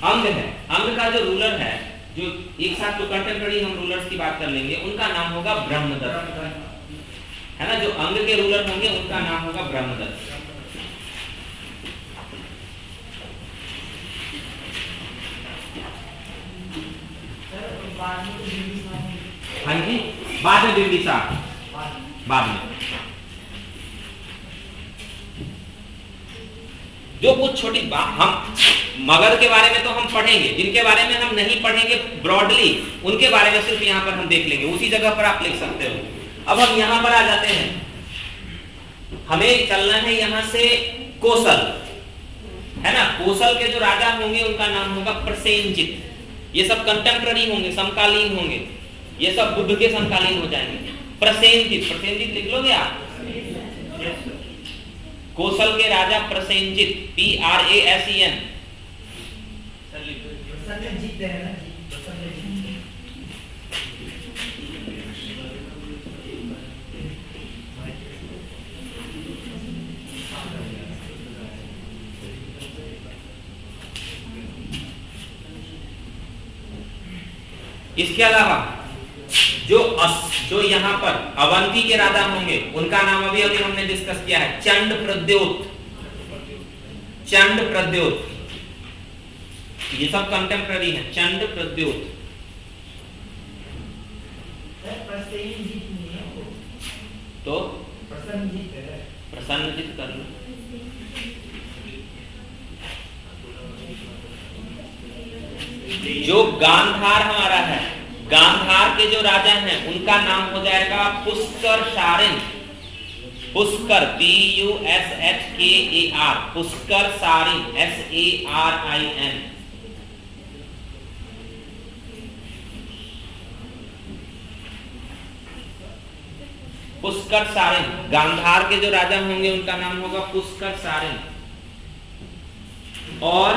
अंग है, अंग का जो रूलर है, जो एक साथ जो कंटेम्पररी हम रूलर्स की बात कर लेंगे, उनका नाम होगा ब्रह्मदत्त, है ना। जो अंग के रूलर होंगे उनका नाम होगा ब्रह्मदत्त। हाँ जी, बाद में बिंबिसार, बाद में। जो कुछ छोटी बात हम मगध के बारे में तो हम पढ़ेंगे, जिनके बारे में हम नहीं पढ़ेंगे ब्रॉडली, उनके बारे में सिर्फ यहाँ पर हम देख लेंगे, उसी जगह पर आप लिख सकते हो। अब हम यहाँ पर आ जाते हैं, हमें चलना है यहाँ से कोसल, है ना। कोसल के जो राजा होंगे उनका नाम होगा प्रसेनजित। ये सब कंटेम्पररी होंगे, समकालीन होंगे, ये सब बुद्ध के समकालीन हो जाएंगे। प्रसेनजित, प्रसेनजित लिख लोगे आप? कोसल के राजा प्रसेनजित, PRASEN। इसके अलावा जो यहाँ पर अवंती के राजा होंगे उनका नाम अभी अभी हमने डिस्कस किया है, चंड प्रद्योत। चंड प्रद्योत ये सब कंटेम्पररी है, चंड प्रद्योत। तो प्रसन्नजित कर लो। जो गांधार हमारा है, गांधार के जो राजा हैं उनका नाम हो जाएगा पुष्कर सारिन। Pushkar PUSHKAR, Pushkar Sareen SARIN। पुष्कर सारिन, गांधार के जो राजा होंगे उनका नाम होगा पुष्कर सारिन। और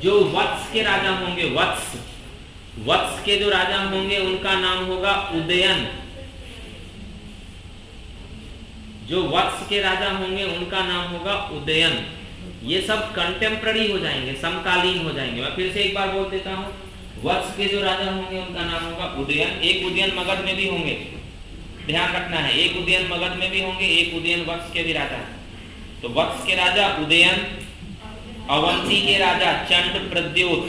जो वत्स के राजा होंगे, वत्स के जो राजा होंगे उनका नाम होगा उदयन। जो वत्स के राजा होंगे उनका नाम होगा उदयन। ये सब कंटेम्पररी हो जाएंगे, समकालीन हो जाएंगे। मैं फिर से एक बार बोल देता हूं, वत्स के जो राजा होंगे उनका नाम होगा उदयन। एक उदयन मगध में भी होंगे, ध्यान रखना है, एक उदयन मगध में भी होंगे, एक उदयन वत्स के भी राजा। तो वत्स के राजा उदयन, अवंती के राजा चंड प्रद्योत।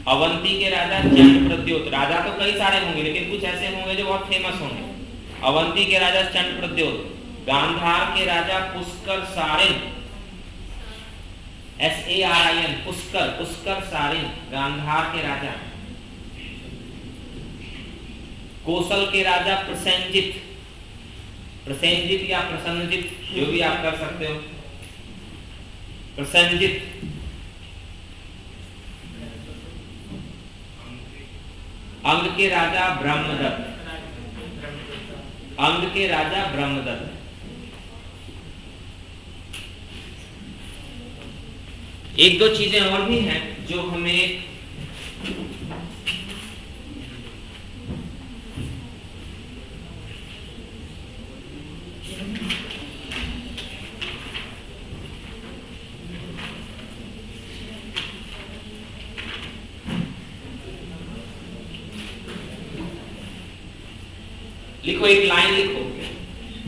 अवंती के राजा चंड प्रद्योत। राजा तो कई सारे होंगे लेकिन कुछ ऐसे होंगे जो बहुत फेमस होंगे। अवंती के राजा चंड प्रद्योत, गांधार के राजा पुष्कर सारिन SARIN, पुष्कर सारिन गांधार के राजा। कौशल के राजा प्रसेनजित या प्रसन्नजित, जो भी आप कर सकते हो, प्रसन्नजित। अंग के राजा ब्रह्मदत्त, अंग के राजा ब्रह्मदत्त। एक दो चीजें और भी हैं जो हमें लिखो, एक लाइन लिखो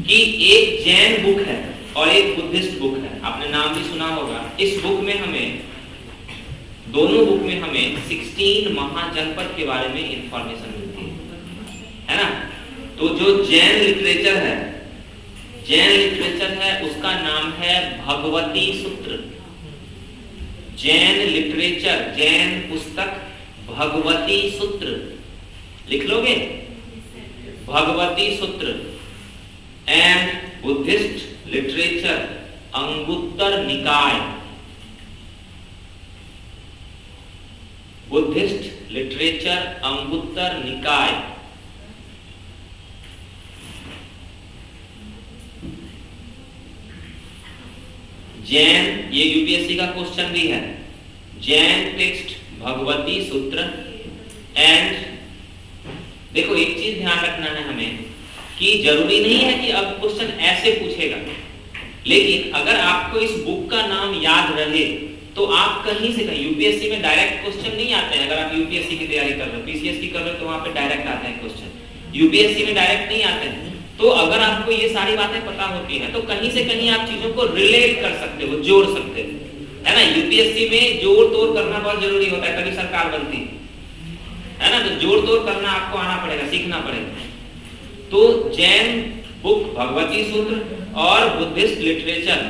कि एक जैन बुक है और एक बुद्धिस्ट बुक है। आपने नाम भी सुना होगा। इस बुक में हमें, दोनों बुक में हमें 16 महाजनपद के बारे में इंफॉर्मेशन मिलती है ना। तो जो जैन लिटरेचर है उसका नाम है भगवती सूत्र। जैन लिटरेचर, जैन पुस्तक भगवती सूत्र, लिख लोगे भगवती सूत्र। एंड बुद्धिस्ट लिटरेचर अंगुत्तर निकाय, बुद्धिस्ट लिटरेचर अंगुत्तर निकाय। जैन, ये यूपीएससी का क्वेश्चन भी है, जैन टेक्स्ट भगवती सूत्र। एंड देखो एक चीज ध्यान रखना है हमें कि जरूरी नहीं है कि अब क्वेश्चन ऐसे पूछेगा, लेकिन अगर आपको इस बुक का नाम याद रहे तो आप कहीं से कहीं, यूपीएससी में डायरेक्ट क्वेश्चन नहीं आते हैं। अगर आप यूपीएससी की तैयारी कर रहे हो, पीसीएस की कर रहे हो, तो वहां पे डायरेक्ट आते हैं क्वेश्चन। यूपीएससी में डायरेक्ट नहीं आते हैं। तो अगर आपको ये सारी बातें पता होती हैं तो कहीं से कहीं आप चीजों को रिलेट कर सकते हो, जोड़ सकते हो, है ना। यूपीएससी में जोड़ तोड़ करना बहुत जरूरी होता है, तभी सरकार बनती है ना। तो जोड़ तोड़ करना आपको आना पड़ेगा, सीखना पड़ेगा। तो जैन बुक भगवती सूत्र और बुद्धिस्ट लिटरेचर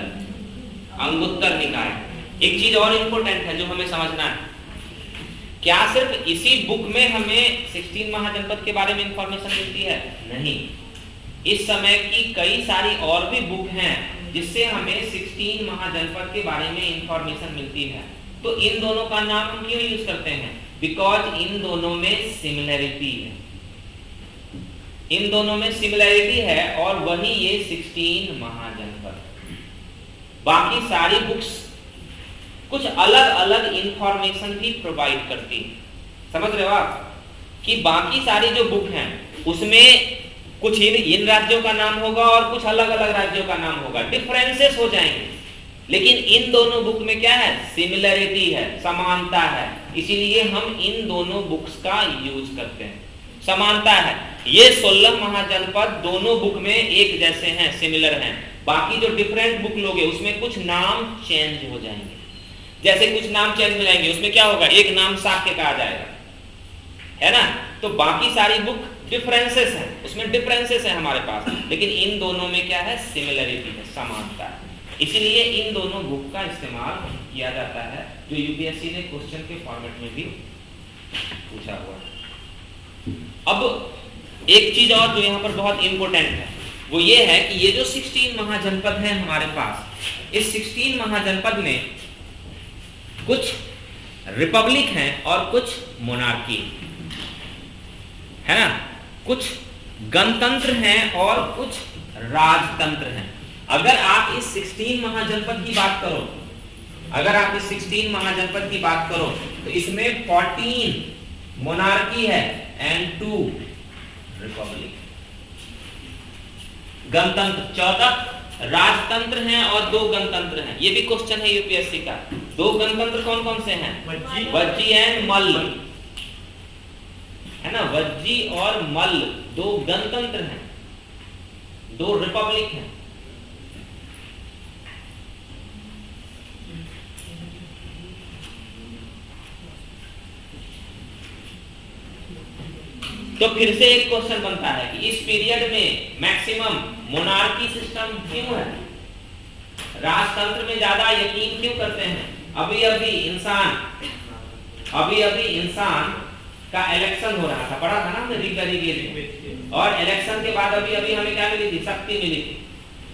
अंगुत्तर निकाय। एक चीज और इंपॉर्टेंट है जो हमें समझना है, क्या सिर्फ इसी बुक में हमें 16 महाजनपद के बारे में इंफॉर्मेशन मिलती है? नहीं, इस समय की कई सारी और भी बुक हैं जिससे हमें 16 महाजनपद के बारे में इंफॉर्मेशन मिलती है। तो इन दोनों का नाम हम क्यों यूज करते हैं? बिकॉज इन दोनों में सिमिलैरिटी है, इन दोनों में सिमिलैरिटी है और वही ये 16 महाजनपद। बाकी सारी बुक्स कुछ अलग अलग इंफॉर्मेशन भी प्रोवाइड करती है। समझ रहे हो आप कि बाकी सारी जो बुक हैं उसमें कुछ इन राज्यों का नाम होगा और कुछ अलग अलग राज्यों का नाम होगा, डिफरेंसेस हो जाएंगे। लेकिन इन दोनों बुक में क्या है, सिमिलरिटी है, समानता है, इसीलिए हम इन दोनों बुक्स का यूज करते हैं। समानता है, ये 16 महाजनपद दोनों बुक में एक जैसे हैं, सिमिलर हैं। बाकी जो डिफरेंट बुक लोगे उसमें कुछ नाम चेंज हो जाएंगे। जैसे कुछ नाम चेंज हो जाएंगे, उसमें क्या होगा, एक नाम शाक्य कहा जाएगा, है ना। तो बाकी सारी बुक डिफरेंसेस हैं, उसमें डिफरेंसेस हैं हमारे पास, लेकिन इन दोनों में क्या है, सिमिलरिटी है, समानता है। इसीलिए इन दोनों बुक का इस्तेमाल किया जाता है, जो यूपीएससी ने क्वेश्चन के फॉर्मेट में भी पूछा हुआ है। अब एक चीज और जो यहाँ पर बहुत इंपॉर्टेंट है, वो ये है कि ये जो 16 महाजनपद हैं हमारे पास, इस 16 महाजनपद में कुछ रिपब्लिक हैं और कुछ मोनार्की है ना, कुछ गणतंत्र हैं और कुछ राजतंत्र हैं। अगर आप इस 16 महाजनपद की बात करो, अगर आप इस 16 महाजनपद की बात करो तो इसमें 14 मोनार्की है एंड 2 रिपब्लिक। गणतंत्र 14 राजतंत्र हैं और 2 गणतंत्र हैं। ये भी क्वेश्चन है यूपीएससी का। 2 गणतंत्र कौन कौन से हैं, वज्जी एंड मल्ल, है ना। वज्जी और मल्ल 2 गणतंत्र हैं, 2 रिपब्लिक हैं। तो फिर से एक क्वेश्चन बनता है कि इस पीरियड में मैक्सिमम मोनार्की सिस्टम क्यों है, राजतंत्र में ज्यादा यकीन क्यों करते हैं। अभी अभी इंसान का इलेक्शन हो रहा था, पढ़ा था ना हमने रिपब्लिक, और इलेक्शन के बाद अभी अभी हमें क्या मिली थी, शक्ति मिली थी।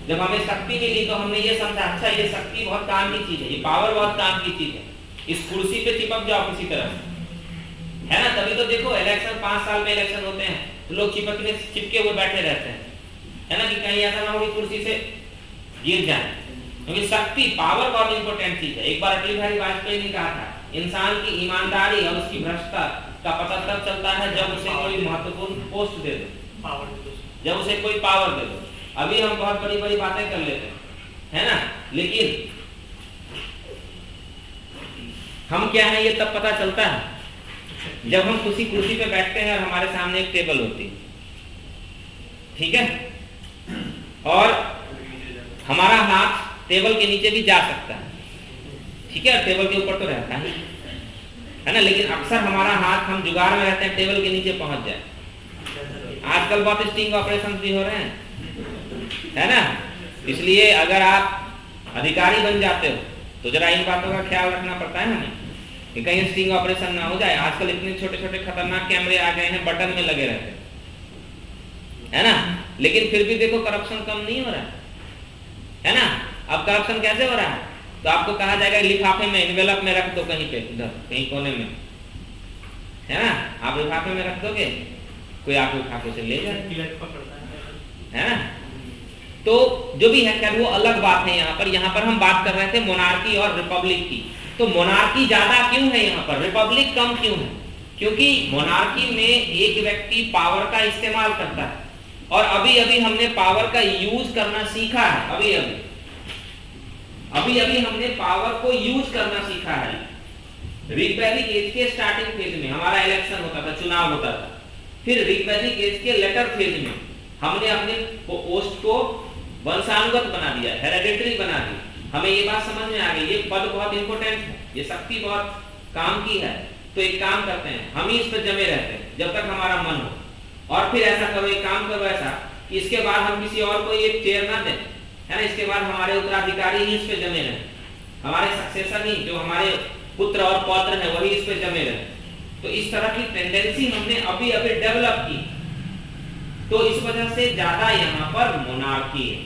जब हमें शक्ति मिली तो हमने ये समझा, अच्छा ये शक्ति बहुत काम की चीज है, ये पावर बहुत काम की चीज है, इस कुर्सी पे चिपक जाओ किसी तरह, है ना। तभी तो देखो इलेक्शन 5 साल में इलेक्शन होते हैं तो लोग चिपके हुए बैठे रहते हैं, है ना, कि कहीं ऐसा ना हो कि कुर्सी से गिर जाए, क्योंकि शक्ति पावर बहुत इंपॉर्टेंट चीज है। एक बार अटल बिहारी वाजपेयी ने कहा था, इंसान की ईमानदारी और उसकी भ्रष्टता का पता तब चलता है जब उसे कोई महत्वपूर्ण पोस्ट दे दो, जब उसे कोई पावर दे दो। अभी हम बहुत बड़ी बड़ी बातें कर लेते हैं, है ना, लेकिन हम क्या है ये तब पता चलता है जब हम किसी कुर्सी पे बैठते हैं और हमारे सामने एक टेबल होती है, ठीक है, और हमारा हाथ टेबल के नीचे भी जा सकता है, ठीक है, टेबल के ऊपर तो रहता है ना, लेकिन अक्सर हमारा हाथ, हम जुगाड़ में रहते हैं टेबल के नीचे पहुंच जाए। आजकल बहुत स्टिंग ऑपरेशन भी हो रहे हैं, है ना। इसलिए अगर आप अधिकारी बन जाते हो तो जरा इन बातों का ख्याल रखना पड़ता है हमें कि कहीं स्टिंग ऑपरेशन ना हो जाए। आजकल इतने छोटे छोटे खतरनाक कैमरे आ गए हैं, बटन में लगे रहते हैं, है ना, लेकिन फिर भी देखो करप्शन कम नहीं हो रहा है ना। अब करप्शन कैसे हो रहा है, तो आपको कहा जाएगा लिफाफे में, एनवेलप में रख दो कहीं पे, इधर कहीं कोने में, है ना। आप लिफाफे में रख दोगे, कोई आपको लिफाफे से ले जाए, है ना। तो जो भी है खैर वो अलग बात है। यहाँ पर हम बात कर रहे थे मोनार्की और रिपब्लिक की। तो मोनार्की ज्यादा क्यों है यहाँ पर, रिपब्लिक कम क्यों है, क्योंकि मोनार्की में एक व्यक्ति पावर का इस्तेमाल करता है, और अभी अभी हमने पावर का यूज करना सीखा है, अभी अभी हमने पावर को यूज करना सीखा है। रिपब्लिक एज के स्टार्टिंग फेज में हमारा इलेक्शन होता था, चुनाव होता था, फिर रिपब्लिक एज के लेटर फेज में हमने अपने पोस्ट को वंशानुगत बना दिया, हेरेडिटरी बना दी। हमें ये बात समझ में आ गई, ये पद बहुत इंपॉर्टेंट है, ये शक्ति बहुत काम की है, तो एक काम करते हैं, हम ही इस पर जमे रहते हैं जब तक हमारा मन हो, और फिर ऐसा करो, एक काम करो ऐसा कि इसके बाद हम किसी और को ये चेयर ना दें, है ना, इसके बाद हमारे उत्तराधिकारी ही इस पे जमे रहे, हमारे सक्सेसर ही, जो हमारे पुत्र और पौत्र हैं वही इस पे जमे रहे। तो इस तरह की टेंडेंसी हमने अभी अभी डेवलप की, तो इस वजह से ज्यादा यहाँ पर मोनार्की है,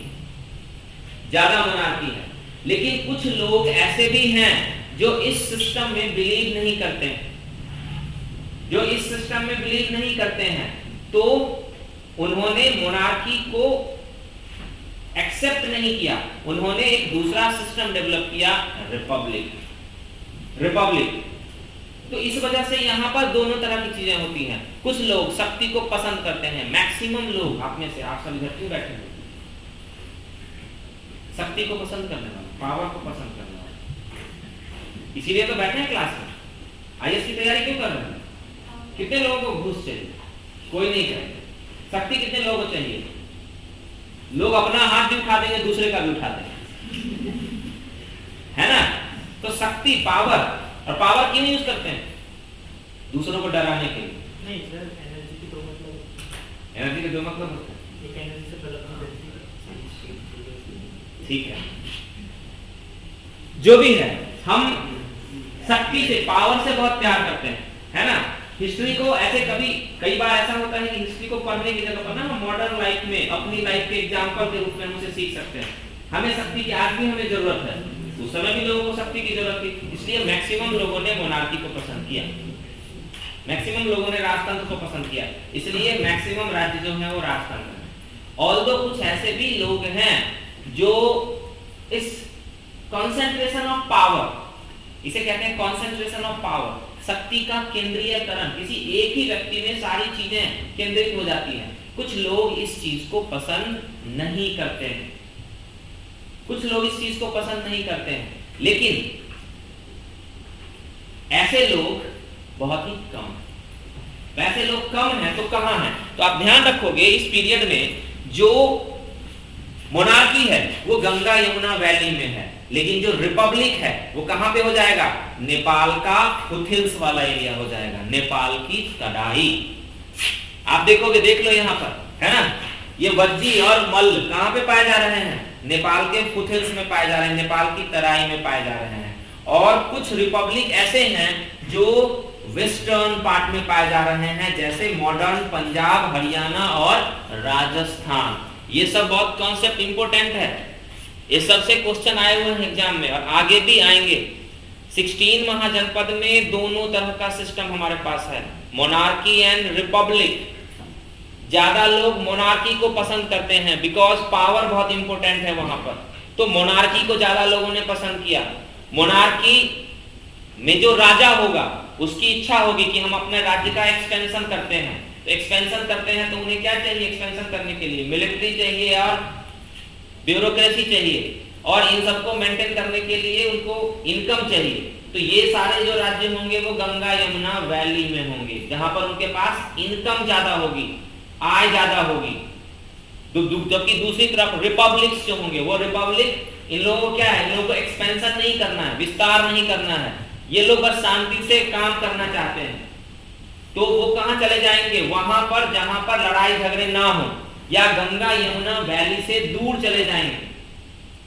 ज्यादा मोनार्की है। लेकिन कुछ लोग ऐसे भी हैं जो इस सिस्टम में बिलीव नहीं करते हैं, जो इस सिस्टम में बिलीव नहीं करते हैं, तो उन्होंने मोनार्की को एक्सेप्ट नहीं किया, उन्होंने एक दूसरा सिस्टम डेवलप किया, रिपब्लिक। तो इस वजह से यहाँ पर दोनों तरह की चीजें होती हैं। कुछ लोग शक्ति को पसंद करते हैं, मैक्सिमम लोग, आप में से आप सब इधर क्यों बैठे हैं, शक्ति को पसंद करने वाले, पावर को पसंद करना है। इसीलिए तो बैठे हैं क्लास में। आईएएस की तैयारी क्यों कर रहे हैं? कितने लोगों को घूस चाहिए? कोई नहीं चाहिए। शक्ति कितने लोगों को चाहिए? लोग अपना हाथ भी उठा देंगे, दूसरे का भी उठा देंगे, है ना? तो शक्ति, पावर, और पावर क्यों यूज करते हैं? दूसरों को डराने के लिए। नहीं सर, एनर्जी के दो मतलब, एनर्जी के दो मतलब होते हैं। एक एनर्जी से डेवलप करती है। ठीक है, जो भी है, हम शक्ति से, पावर से बहुत प्यार करते हैं, है ना? हिस्ट्री को ऐसे कई बार ऐसा होता है कि हिस्ट्री को पढ़ने की जगह पर ना हम मॉडर्न लाइफ में, अपनी लाइफ के एग्जांपल के रूप में हम उसे सीख सकते हैं। हमें शक्ति की आज भी हमें जरूरत है, उस समय भी लोगों को शक्ति की जरूरत थी, इसलिए मैक्सिमम लोगों ने मोनार्की को पसंद किया, मैक्सिमम लोगों ने राजतंत्र को पसंद किया, इसलिए मैक्सिमम राज्य जो है वो राजतंत्र है। ऑल्दो कुछ ऐसे भी लोग हैं जो इस कंसंट्रेशन ऑफ पावर, इसे कहते हैं कंसंट्रेशन ऑफ पावर, शक्ति का केंद्रीयकरण, किसी एक ही व्यक्ति में सारी चीजें केंद्रित हो जाती हैं। कुछ लोग इस चीज को पसंद नहीं करते हैं, कुछ लोग इस चीज को पसंद नहीं करते हैं, लेकिन ऐसे लोग बहुत ही कम हैं। वैसे लोग कम हैं तो कहां हैं? तो आप ध्यान रखोगे इस पीरियड में जो मोनार्की है वो गंगा यमुना वैली में है, लेकिन जो रिपब्लिक है वो कहां पे हो जाएगा? नेपाल का फुथिल्स वाला एरिया हो जाएगा, नेपाल की तराई। आप देखोगे, देख लो यहां पर, है ना? ये वज्जी और मल्ल कहां पे पाए जा रहे हैं? नेपाल के फुथिल्स में पाए जा रहे हैं, नेपाल की तराई में पाए जा रहे हैं। और कुछ रिपब्लिक ऐसे हैं जो वेस्टर्न पार्ट में पाए जा रहे हैं, जैसे मॉडर्न पंजाब, हरियाणा और राजस्थान। ये सब बहुत कॉन्सेप्ट इंपोर्टेंट है, ये सबसे क्वेश्चन आए हुए हैं एग्जाम में और आगे भी आएंगे। 16 महाजनपद में दोनों तरह का सिस्टम हमारे पास है, मोनार्की एंड रिपब्लिक। ज्यादा लोग मोनार्की को पसंद करते हैं बिकॉज पावर बहुत इंपॉर्टेंट है वहां पर, तो मोनार्की को ज्यादा लोगों ने पसंद किया। मोनार्की में जो राजा होगा उसकी इच्छा होगी कि हम अपने राज्य का एक्सपेंशन करते हैं, तो एक्सपेंशन करते हैं तो उन्हें क्या चाहिए? एक्सपेंशन करने के लिए मिलिट्री चाहिए और ब्यूरोक्रेसी चाहिए, और इन सबको मेंटेन करने के लिए उनको इनकम चाहिए। तो ये सारे जो राज्य होंगे वो गंगा यमुना वैली में होंगे, जहां पर उनके पास इनकम ज्यादा होगी, आय ज्यादा होगी। जबकि दूसरी तरफ रिपब्लिक्स जो होंगे, वो रिपब्लिक, इन लोगों को क्या है? इन लोगों को एक्सपेंशन नहीं करना है, विस्तार नहीं करना है, ये लोग बस शांति से काम करना चाहते हैं। तो वो कहां चले जाएंगे? वहां पर जहां पर लड़ाई झगड़े ना हो, या गंगा यमुना वैली से दूर चले जाएंगे,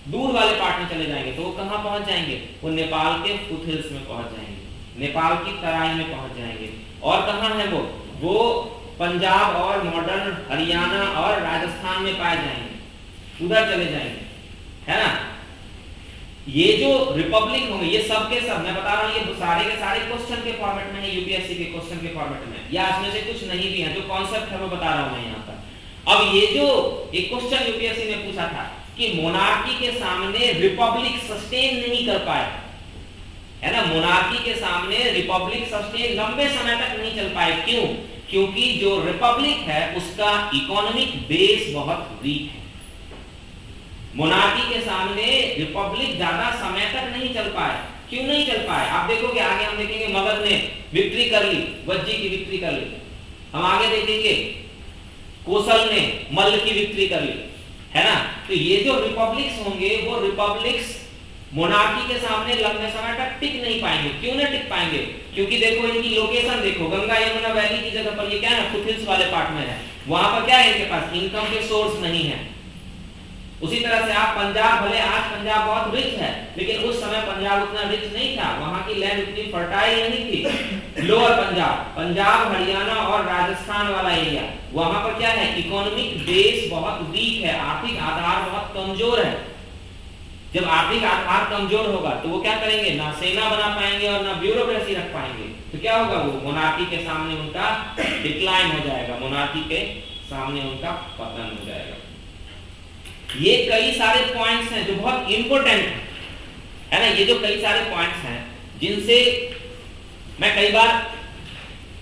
दूर वाले पार्ट में चले जाएंगे। तो वो कहां पहुंच जाएंगे? वो नेपाल के फुथिल्स में पहुंच जाएंगे, नेपाल की तराई में पहुंच जाएंगे। और कहां है वो पंजाब और मॉडर्न हरियाणा और राजस्थान में पाए जाएंगे, उधर चले जाएंगे, है ना? ये जो रिपब्लिक होंगे, ये सब के सब, मैं बता रहा हूं, ये सारे के सारे क्वेश्चन के फॉर्मेट में है, यूपीएससी के क्वेश्चन के फॉर्मेट में, या इसमें से कुछ नहीं भी है, जो कॉन्सेप्ट है वो बता रहा हूं मैं यहां पर। अब ये जो एक क्वेश्चन यूपीएससी ने पूछा था कि मोनार्की के सामने रिपब्लिक सस्टेन नहीं कर पाए, है ना? मोनार्की के सामने रिपब्लिक सस्टेन लंबे समय तक नहीं चल पाए। क्यों? क्योंकि जो रिपब्लिक है उसका इकोनॉमिक बेस बहुत वीक है। मोनार्की के सामने रिपब्लिक ज्यादा समय तक नहीं चल पाए। क्यों नहीं चल पाए? आप देखोगे, आगे हम देखेंगे मगध ने विक्ट्री कर ली, वज्जी की विक्ट्री कर ली, हम आगे देखेंगे कोसल ने मल्ल की विक्ट्री कर ली, है ना? तो ये जो रिपब्लिक्स होंगे वो रिपब्लिक्स मोनार्की के सामने लंबे समय तक टिक नहीं पाएंगे। क्यों नहीं टिक पाएंगे? क्योंकि देखो इनकी लोकेशन देखो, गंगा यमुना वैली की जगह पर ये क्या है? फुथिल्स वाले पार्ट में है, वहां पर क्या है? इनके पास इनकम के सोर्स नहीं है। उसी तरह से आप पंजाब, भले आज पंजाब बहुत रिच है, लेकिन उस समय पंजाब उतना रिच नहीं था, वहां की लैंड उतनी फर्टाइल नहीं थी। लोअर पंजाब, हरियाणा और राजस्थान वाला एरिया, वहां पर क्या है? इकोनॉमिक बेस बहुत वीक है, आर्थिक आधार बहुत कमजोर है। जब आर्थिक आधार कमजोर होगा तो वो क्या करेंगे? ना सेना बना पाएंगे और ना ब्यूरोक्रेसी रख पाएंगे। तो क्या होगा? वो मोनार्की के सामने उनका डिक्लाइन हो जाएगा, मोनार्की के सामने उनका पतन हो जाएगा। ये कई सारे पॉइंट्स हैं जो बहुत इंपॉर्टेंट है ना? ये जो कई सारे पॉइंट्स हैं जिनसे मैं कई बार,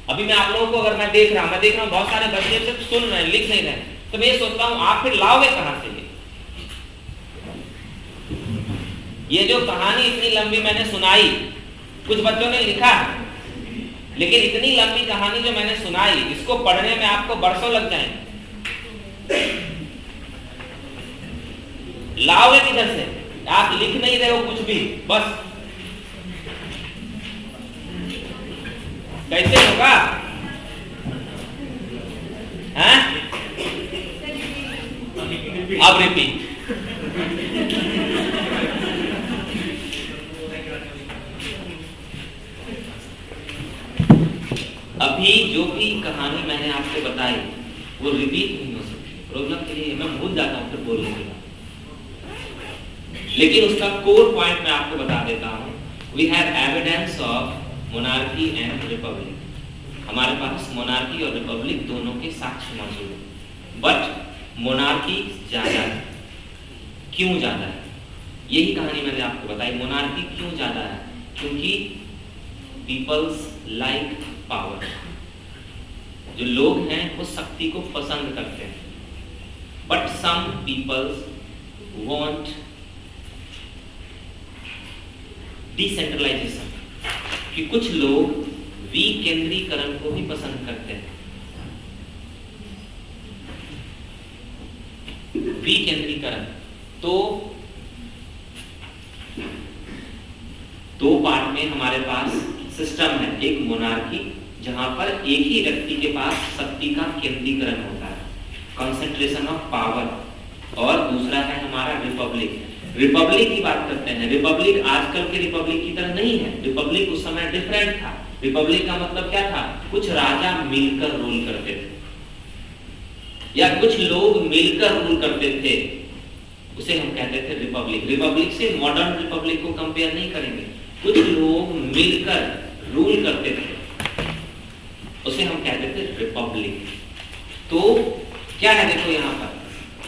अभी मैं आप लोगों को अगर मैं देख रहा हूं बहुत सारे बच्चे सिर्फ सुन रहे हैं, लिख नहीं रहे हैं, तो मैं ये सोचता हूं आप फिर लाओगे कहां से? ये जो कहानी इतनी लंबी मैंने सुनाई, कुछ बच्चों ने लिखा, लेकिन इतनी लंबी कहानी जो मैंने सुनाई, इसको पढ़ने में आपको बरसों लग जाएंगे। लाओगे किधर से? आप लिख नहीं रहे हो कुछ भी, बस कैसे होगा? हैं? अब रिपीट। अभी जो भी कहानी मैंने आपको बताई वो रिपीट नहीं हो सकती। प्रॉब्लम के लिए मैं भूल जाता हूं फिर बोलने के बाद, लेकिन उसका कोर पॉइंट मैं आपको बता देता हूं। We have evidence of monarchy and republic. हमारे पास मोनार्की और रिपब्लिक दोनों के साक्ष्य मौजूद है, बट मोनार्की ज्यादा है। क्यों ज्यादा है? यही कहानी मैंने आपको बताई। मोनार्की क्यों ज्यादा है? क्योंकि पीपल्स लाइक पावर। जो लोग हैं वो शक्ति को पसंद करते हैं, but some peoples want decentralisation. कि कुछ लोग विकेंद्रीकरण को भी पसंद करते हैं। विकेंद्रीकरण तो दो पार्ट में हमारे पास सिस्टम है। एक मोनार्की जहां पर एक ही व्यक्ति के पास शक्ति का केंद्रीकरण होता है, कंसंट्रेशन ऑफ पावर, और दूसरा है हमारा रिपब्लिक। रिपब्लिक की बात करते हैं। रिपब्लिक आजकल के रिपब्लिक की तरह नहीं है। रिपब्लिक उस समय डिफरेंट था। रिपब्लिक का मतलब क्या था? कुछ राजा मिलकर रूल करते थे या कुछ लोग मिलकर रूल करते थे, उसे हम कहते थे रिपब्लिक। रिपब्लिक से मॉडर्न रिपब्लिक को कंपेयर नहीं करेंगे। कुछ लोग मिलकर रूल करते थे, उसे हम कहते थे रिपब्लिक। तो क्या है, देखो यहाँ पर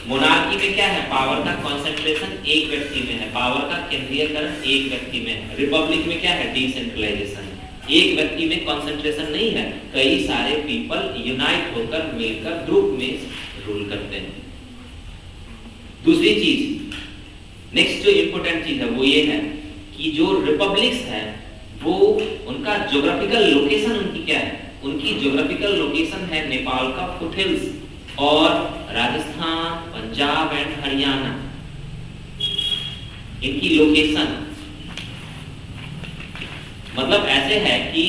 मोनार्की में क्या है? पावर का कंसंट्रेशन एक व्यक्ति में है, पावर का केंद्रीयकरण एक व्यक्ति में है। रिपब्लिक में क्या है? डिसेंट्रलाइजेशन। एक व्यक्ति में कंसंट्रेशन नहीं है, कई सारे पीपल यूनाइट होकर मिलकर ग्रुप में रूल करते हैं। दूसरी चीज, नेक्स्ट जो इंपॉर्टेंट चीज है वो ये है कि जो रिपब्लिक्स है वो उनका ज्योग्राफिकल लोकेशन उनकी क्या है? उनकी ज्योग्राफिकल लोकेशन है नेपाल का फुटहिल्स और राजस्थान, पंजाब एंड हरियाणा। इनकी लोकेशन मतलब ऐसे है कि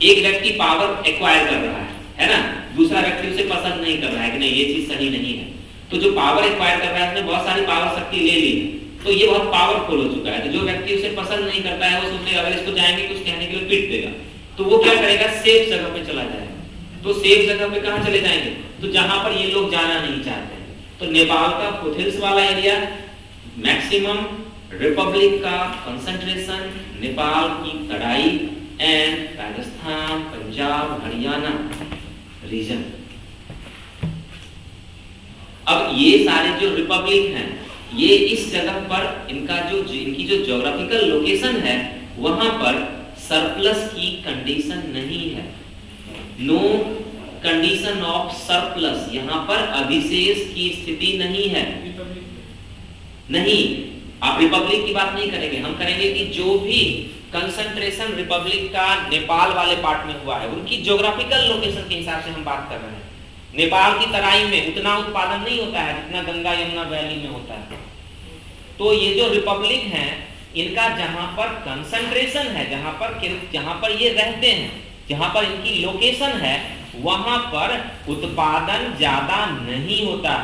एक व्यक्ति पावर एक्वायर कर रहा है ना, दूसरा व्यक्ति उसे पसंद नहीं कर रहा है कि नहीं ये चीज सही नहीं है। तो जो पावर एक्वायर कर रहा है उसने बहुत सारी पावर शक्ति ले ली है, तो ये बहुत पावरफुल हो चुका है। तो जो व्यक्ति उसे पसंद नहीं करता है वो सोचेगा अगर इसको जाएंगे कुछ कहने के लिए पीट देगा, तो वो क्या करेगा? सेफ जगह पे चला जाएगा। तो सेफ जगह पे कहां चले जाएंगे? तो जहां पर ये लोग जाना नहीं चाहते हैं। तो नेपाल का फुटहिल्स वाला एरिया, मैक्सिमम रिपब्लिक का कंसंट्रेशन, नेपाल की तराई एंड राजस्थान, पंजाब, हरियाणा रीजन। अब ये सारे जो रिपब्लिक हैं ये इस जगह पर इनकी जो ज्योग्राफिकल लोकेशन है वहां पर सरप्लस की कंडीशन नहीं है। नो कंडीशन ऑफ सरप्लस, यहां पर अधिशेष की स्थिति नहीं है। नहीं, आप रिपब्लिक की बात नहीं करेंगे, हम करेंगे कि जो भी कंसंट्रेशन रिपब्लिक का नेपाल वाले पार्ट में हुआ है उनकी ज्योग्राफिकल लोकेशन के हिसाब से हम बात कर रहे हैं। नेपाल की तराई में उतना उत्पादन नहीं होता है जितना गंगा यमुना वैली में होता है। तो ये जो रिपब्लिक हैं इनका जहां पर कंसंट्रेशन है, जहां पर ये रहते हैं, जहां पर इनकी लोकेशन है, वहां पर उत्पादन ज्यादा नहीं होता।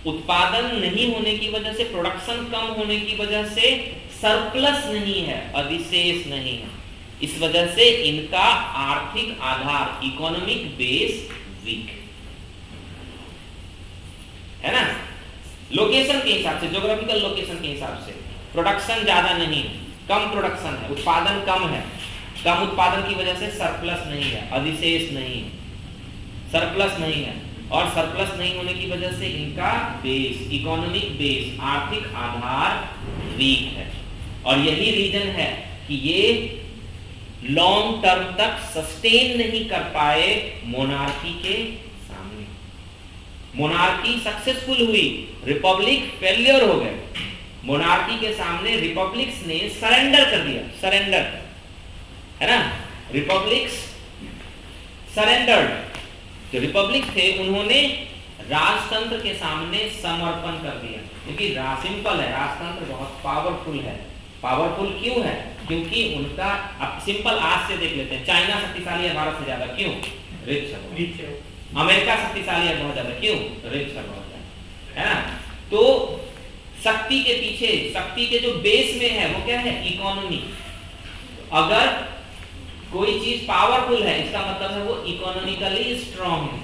उत्पादन नहीं होने की वजह से, प्रोडक्शन कम होने की वजह से सरप्लस नहीं है, अधिशेष नहीं है। इस वजह से इनका आर्थिक आधार, इकोनॉमिक बेस वीक है ना। लोकेशन के हिसाब से, ज्योग्राफिकल लोकेशन के हिसाब से प्रोडक्शन ज्यादा नहीं, कम प्रोडक्शन है, उत्पादन कम है। कम उत्पादन की वजह से सरप्लस नहीं है, अधिशेष नहीं है, सरप्लस नहीं है। और सरप्लस नहीं होने की वजह से इनका बेस, इकोनॉमिक बेस, आर्थिक आधार वीक है। और यही रीजन है कि ये लॉन्ग टर्म तक सस्टेन नहीं कर पाए मोनार्की के सामने। मोनार्की सक्सेसफुल हुई, रिपब्लिक फेलियर हो गए। मोनार्की के सामने रिपब्लिक्स ने सरेंडर कर दिया, सरेंडर, है ना, रिपब्लिक्स सरेंडर्ड। जो रिपब्लिक थे उन्होंने राजतंत्र के सामने समर्पण कर दिया, क्योंकि सिंपल है, राजतंत्र बहुत पावरफुल है। पावरफुल क्यों है? क्योंकि उनका, अब सिंपल आज से देख लेते हैं, चाइना शक्तिशाली है भारत से ज्यादा, क्यों? रिच है। अमेरिका शक्तिशाली है बहुत ज्यादा, क्यों? रिच है बहुत ज्यादा, है ना। तो शक्ति के पीछे, शक्ति के जो बेस में है वो क्या है? इकोनॉमी। अगर कोई चीज पावरफुल है इसका मतलब है वो इकोनॉमिकली स्ट्रांग है,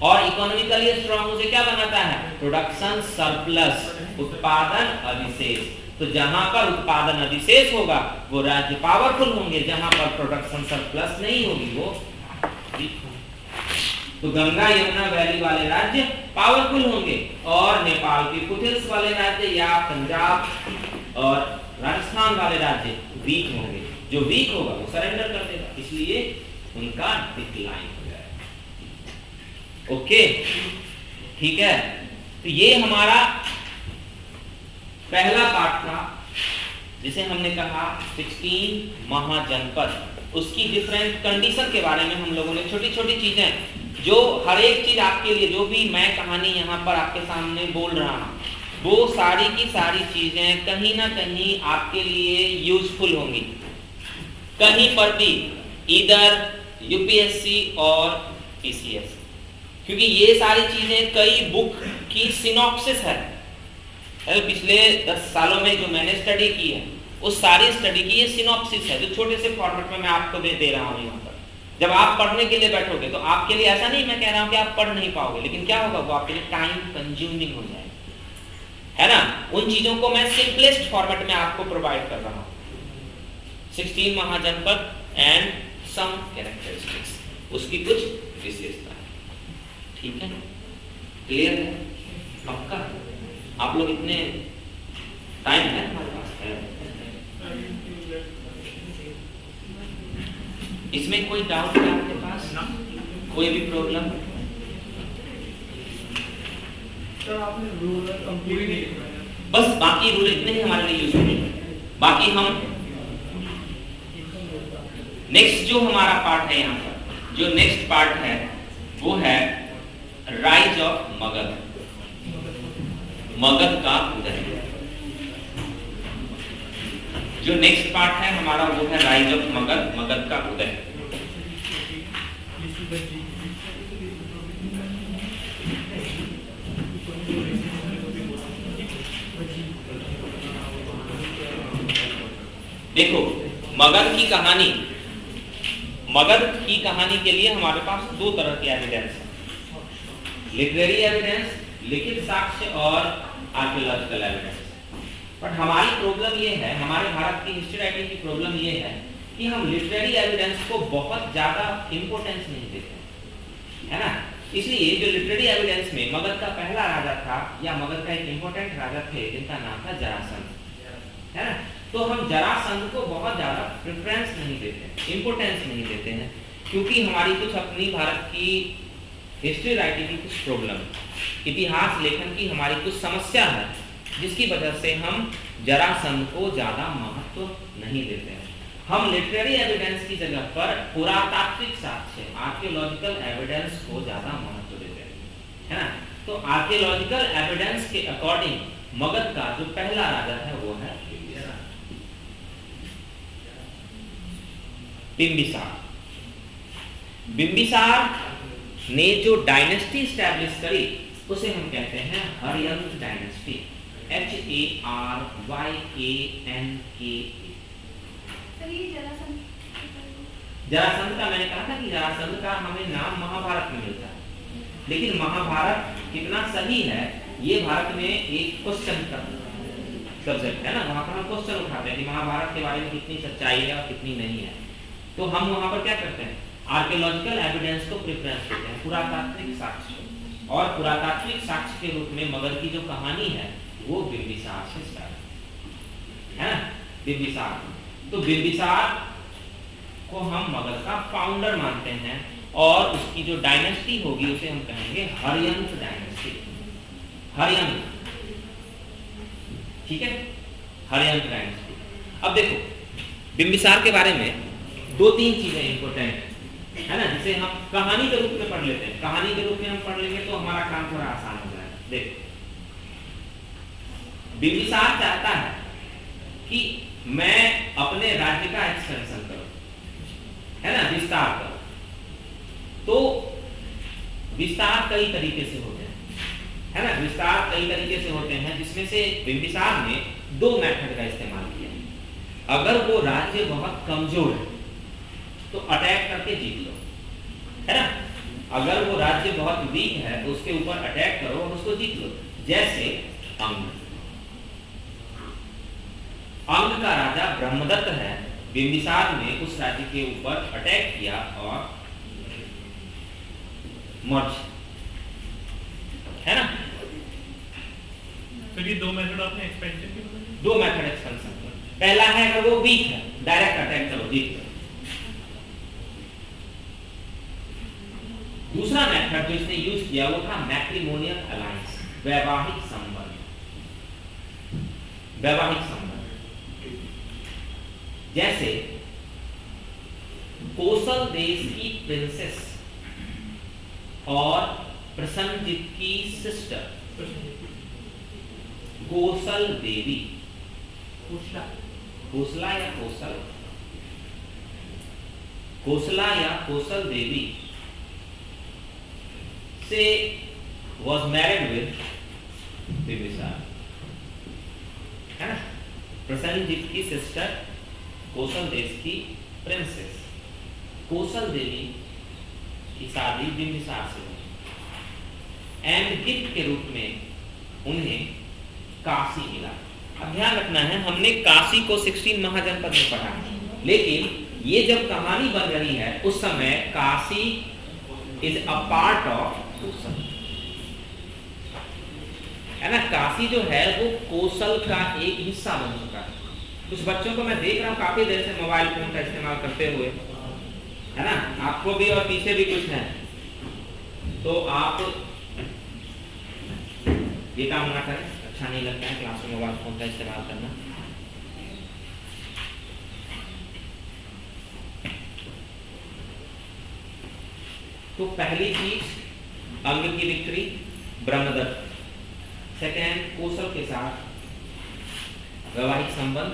और इकोनॉमिकली स्ट्रांग उसे क्या बनाता है? प्रोडक्शन सरप्लस, उत्पादन अधिशेष। तो जहां पर उत्पादन अधिशेष होगा वो राज्य पावरफुल होंगे, जहां पर प्रोडक्शन सरप्लस नहीं होगी वो वीक होंगे। तो गंगा यमुना वैली वाले राज्य पावरफुल होंगे, और नेपाल के फुटहिल्स वाले राज्य या पंजाब और राजस्थान वाले राज्य वीक होंगे। जो वीक होगा वो सरेंडर कर देगा, इसलिए उनका डिक्लाइन हो जाएगा। ओके, ठीक है। तो ये हमारा पहला पार्ट था, जिसे हमने कहा 16 महाजनपद। उसकी डिफरेंट कंडीशन के बारे में हम लोगों ने छोटी छोटी चीजें, जो हर एक चीज आपके लिए, जो भी मैं कहानी यहाँ पर आपके सामने बोल रहा हूँ, वो सारी की सारी चीजें कहीं ना कहीं आपके लिए यूजफुल होंगी। कहीं पर भी, इधर यूपीएससी और पीसीएस, क्योंकि ये सारी चीजें कई बुक की सिनॉप्सिस है। पिछले 10 सालों में जो मैंने स्टडी की है, उस सारी स्टडी की ये सिनॉप्सिस है, जो छोटे से फॉर्मेट में मैं आपको दे रहा हूँ यहाँ पर। जब आप पढ़ने के लिए बैठोगे तो आपके लिए ऐसा नहीं मैं कह रहा हूँ कि आप पढ़ नहीं पाओगे, लेकिन क्या होगा, वो आपके लिए टाइम कंज्यूमिंग हो जाएगा, है ना। उन चीजों को मैं सिंपलेस्ट फॉर्मेट में आपको प्रोवाइड कर रहा हूँ। 16 महाजनपद एंड सम कैरेक्टरिस्टिक्स, उसकी कुछ विशेषता है, ठीक है, क्लियर है पक्का? आप लोग इतने टाइम है हमारे पास है? इसमें कोई डाउट है आपके पास? कोई भी प्रॉब्लम? सर आपने रूल कंप्लीट नहीं किया, बस बाकी रूल इतने ही हमारे लिए यूजफुल है। बाकी हम नेक्स्ट जो हमारा पार्ट है यहाँ पर, जो नेक्स्ट पार्ट है वो है राइज ऑफ मगध, मगध का उदय। जो नेक्स्ट पार्ट है हमारा वो है राइज ऑफ मगध, मगध का उदय। देखो, मगध की कहानी, मगध की कहानी के लिए हमारे पास दो तरह की एविडेंस है, लिटरेरी एविडेंस, लिखित साक्ष्य, और आर्कियोलॉजिकल एविडेंस। बट हमारी प्रॉब्लम ये है, हमारे भारत की हिस्ट्री राइटिंग की प्रॉब्लम ये है कि हम लिटरेरी एविडेंस को बहुत ज्यादा इंपॉर्टेंस नहीं देते, है ना। इसलिए जो लिटरेरी एविडेंस में मगध का पहला राजा था, या मगध का एक इंपॉर्टेंट राजा थे जिनका नाम था जरासंध, है ना, तो हम जरासंध को बहुत ज्यादा प्रेफरेंस नहीं देते, इंपॉर्टेंस नहीं देते हैं, क्योंकि हमारी कुछ अपनी भारत की हिस्ट्री राइटिंग की कुछ प्रॉब्लम, इतिहास लेखन की हमारी कुछ समस्या है, जिसकी वजह से हम जरासंध को ज्यादा महत्व नहीं देते हैं। हम लिटरेरी एविडेंस की जगह पर पुरातात्विक साक्ष्य, आर्कियोलॉजिकल एविडेंस को ज्यादा महत्व देते हैं, है ना। तो आर्कियोलॉजिकल एविडेंस के अकॉर्डिंग मगध का जो पहला राजा है वो है बिंबिसार। बिंबिसार ने जो डायनेस्टी स्टैब्लिश करी उसे हम कहते हैं हर्यंक डायनेस्टी, HARYANK। जरासंध का मैंने कहा था कि जरासंध का हमें नाम महाभारत में मिलता है, लेकिन महाभारत कितना सही है ये भारत में एक क्वेश्चन का सब्जेक्ट है ना, वहां पर हम क्वेश्चन उठाते हैं कि महाभारत के बारे में कितनी सच्चाई है और कितनी नहीं है। तो हम वहां पर क्या करते हैं, आर्कियोलॉजिकल एविडेंस को प्रेफरेंस देते हैं, पुरातात्विक साक्ष्य, और पुरातात्विक साक्ष्य के रूप में मगध की जो कहानी है वो बिंबिसार से स्टार्ट है ना, बिंबिसार। तो बिंबिसार को हम मगध का फाउंडर मानते हैं, और उसकी जो डायनेस्टी होगी उसे हम कहेंगे हर्यंक डायनेस्टी। हर्यंक ठीक है, हरियंक डायनेस्टी। अब देखो बिंबिसार के बारे में दो तीन चीजें इंपॉर्टेंट है ना, जिसे हम कहानी के रूप में पढ़ लेते हैं। कहानी के रूप में हम पढ़ लेंगे तो हमारा काम थोड़ा आसान हो जाएगा। देखो बिंबिसार चाहता है कि मैं अपने राज्य का एक्सपेंशन करूं, है ना, विस्तार करूं। तो विस्तार कई तरीके से होते हैं, है ना, विस्तार कई तरीके से होते हैं, जिसमें से बिंबिसार ने दो मेथड का इस्तेमाल किया। अगर वो राज्य बहुत कमजोर है तो अटैक करके जीत लो, है ना। अगर वो राज्य बहुत वीक है तो उसके ऊपर अटैक करो और उसको जीत लो। जैसे अंग का राजा ब्रह्मदत्त है, बिंबिसार ने उस राज्य के ऊपर अटैक किया और मर्ज, है ना। तो ये दो मेथड आपने एक्सपेंशन के बताए? दो मेथड एक्सपेंशन का। पहला है अगर वो वीक है डायरेक्ट अटैक करो, जीत लो। दूसरा मेथड जो इसने यूज किया वो था मैट्रिमोनियल अलायंस, वैवाहिक संबंध। वैवाहिक संबंध जैसे कोसल देश की प्रिंसेस और प्रसन्नजीत की सिस्टर कोसल देवी, कोसला या कोसल, कोसला या कोसल देवी से was married with बिंबिसार, है ना। प्रसन्नजीत की सिस्टर कोसल देश की प्रिंसेस कोसल देवी की शादी बिंबिसार से हुई एंड गिफ्ट के रूप में उन्हें काशी मिला। अब ध्यान रखना है, हमने काशी को 16 महाजनपद में पढ़ा, लेकिन ये जब कहानी बन रही है उस समय Kashi is a part of Kosal, है ना। काशी जो है वो कोसल का एक हिस्सा बन चुका है। कुछ बच्चों को मैं देख रहा हूँ काफी देर से मोबाइल फोन का इस्तेमाल करते हुए, है ना। आपको भी और पीछे भी कुछ है, तो आप ये काम ना करें, अच्छा नहीं लगता है क्लास में मोबाइल फोन का इस्तेमाल करना। तो पहली चीज अंग की विक्ट्री ब्रह्मदत्त, सेकेंड कोसल के साथ वैवाहिक संबंध,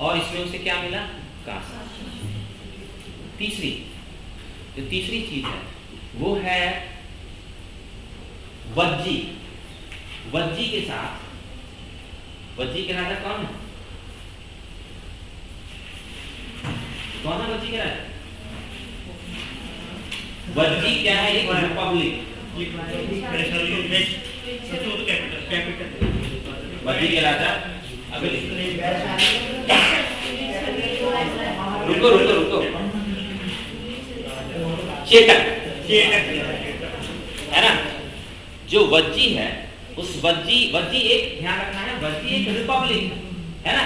और इसमें उसे क्या मिला, काशी। तीसरी जो तीसरी चीज है वो है वज्जी। वज्जी के साथ, वज्जी के राजा कौन है, कौन है वज्जी के राजा? वज्जी क्या है, एक रिपब्लिक। वज्जी के राजा, अभी रुको रुको रुको, चेटक, है ना। जो वज्जी है उस वज्जी एक, ध्यान रखना है, वज्जी एक रिपब्लिक है ना।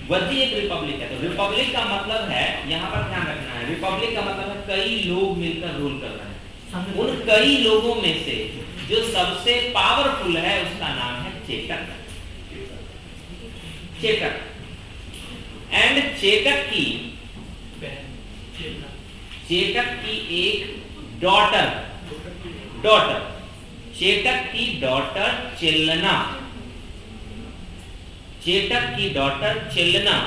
वज्जी एक रिपब्लिक है, तो रिपब्लिक का मतलब है, यहाँ पर ध्यान रखना है, रिपब्लिक का मतलब है कई लोग मिलकर रूल कर रहे हैं। उन कई लोगों में से जो सबसे पावरफुल है उसका नाम है चेटक। चेटक एंड चेटक की एक डॉटर चेटक की डॉटर चेल्लना, चेटक की डॉटर चेल्लना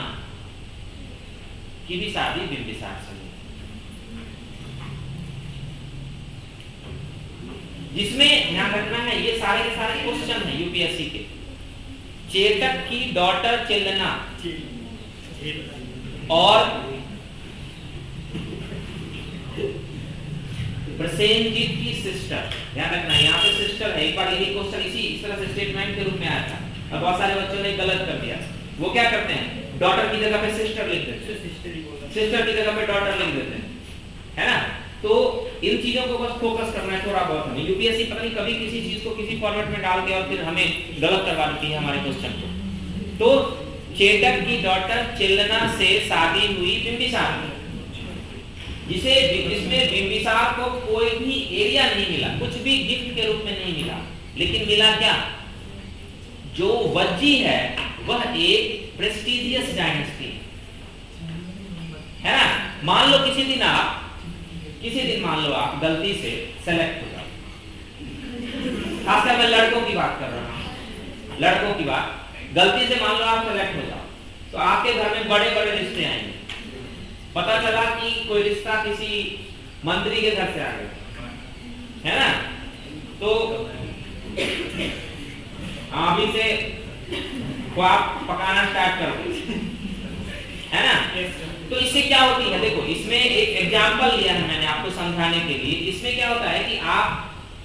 की भी शादी बिंबिसार से हुई, जिसमें ध्यान रखना है ये सारे के सारे क्वेश्चन है यूपीएससी के। चेटक की डॉटर चेल्लना और प्रसेनजीत की सिस्टर, ध्यान रखना यहाँ पे सिस्टर है। एक बार यही क्वेश्चन इस तरह से स्टेटमेंट के रूप में आया था, अब बहुत सारे बच्चों ने गलत कर दिया। वो क्या करते हैं, डॉटर की जगह पे सिस्टर लिख देते हैं, सिस्टर की जगह पे डॉटर लिख देते हैं, है ना। तो इन चीजों को बस फोकस करना है थोड़ा बहुत। हमें यूपीएससी पता नहीं कभी किसी चीज को किसी फॉर्मेट में डाल के और फिर हमें गलत करवा देती है हमारे क्वेश्चन को। तो चेटक की डॉटर चेल्लना से शादी हुई बिंबिसार, जिसमें बिंबिसार को कोई भी एरिया नहीं मिला, कुछ भी गिफ्ट के रूप में नहीं मिला, लेकिन मिला क्या, जो वज्जी है वह एक प्रेस्टिजियस डायनेस्टी है ना। मान लो किसी दिन मान लो आप गलती से सेलेक्ट हो जाओ, खासकर मैं लड़कों की बात कर रहा हूँ, लड़कों की बात, गलती से मान लो आप सेलेक्ट हो जाओ, तो आपके घर में बड़े बड़े रिश्ते आएंगे। पता चला कि कोई रिश्ता किसी मंत्री के घर से आ गया, है ना, तो अभी से ख्वाब पकाना स्टार्ट करो, है ना। तो इससे क्या होती है, देखो इसमें एक एग्जांपल लिया है मैंने आपको समझाने के लिए। इसमें क्या होता है कि आप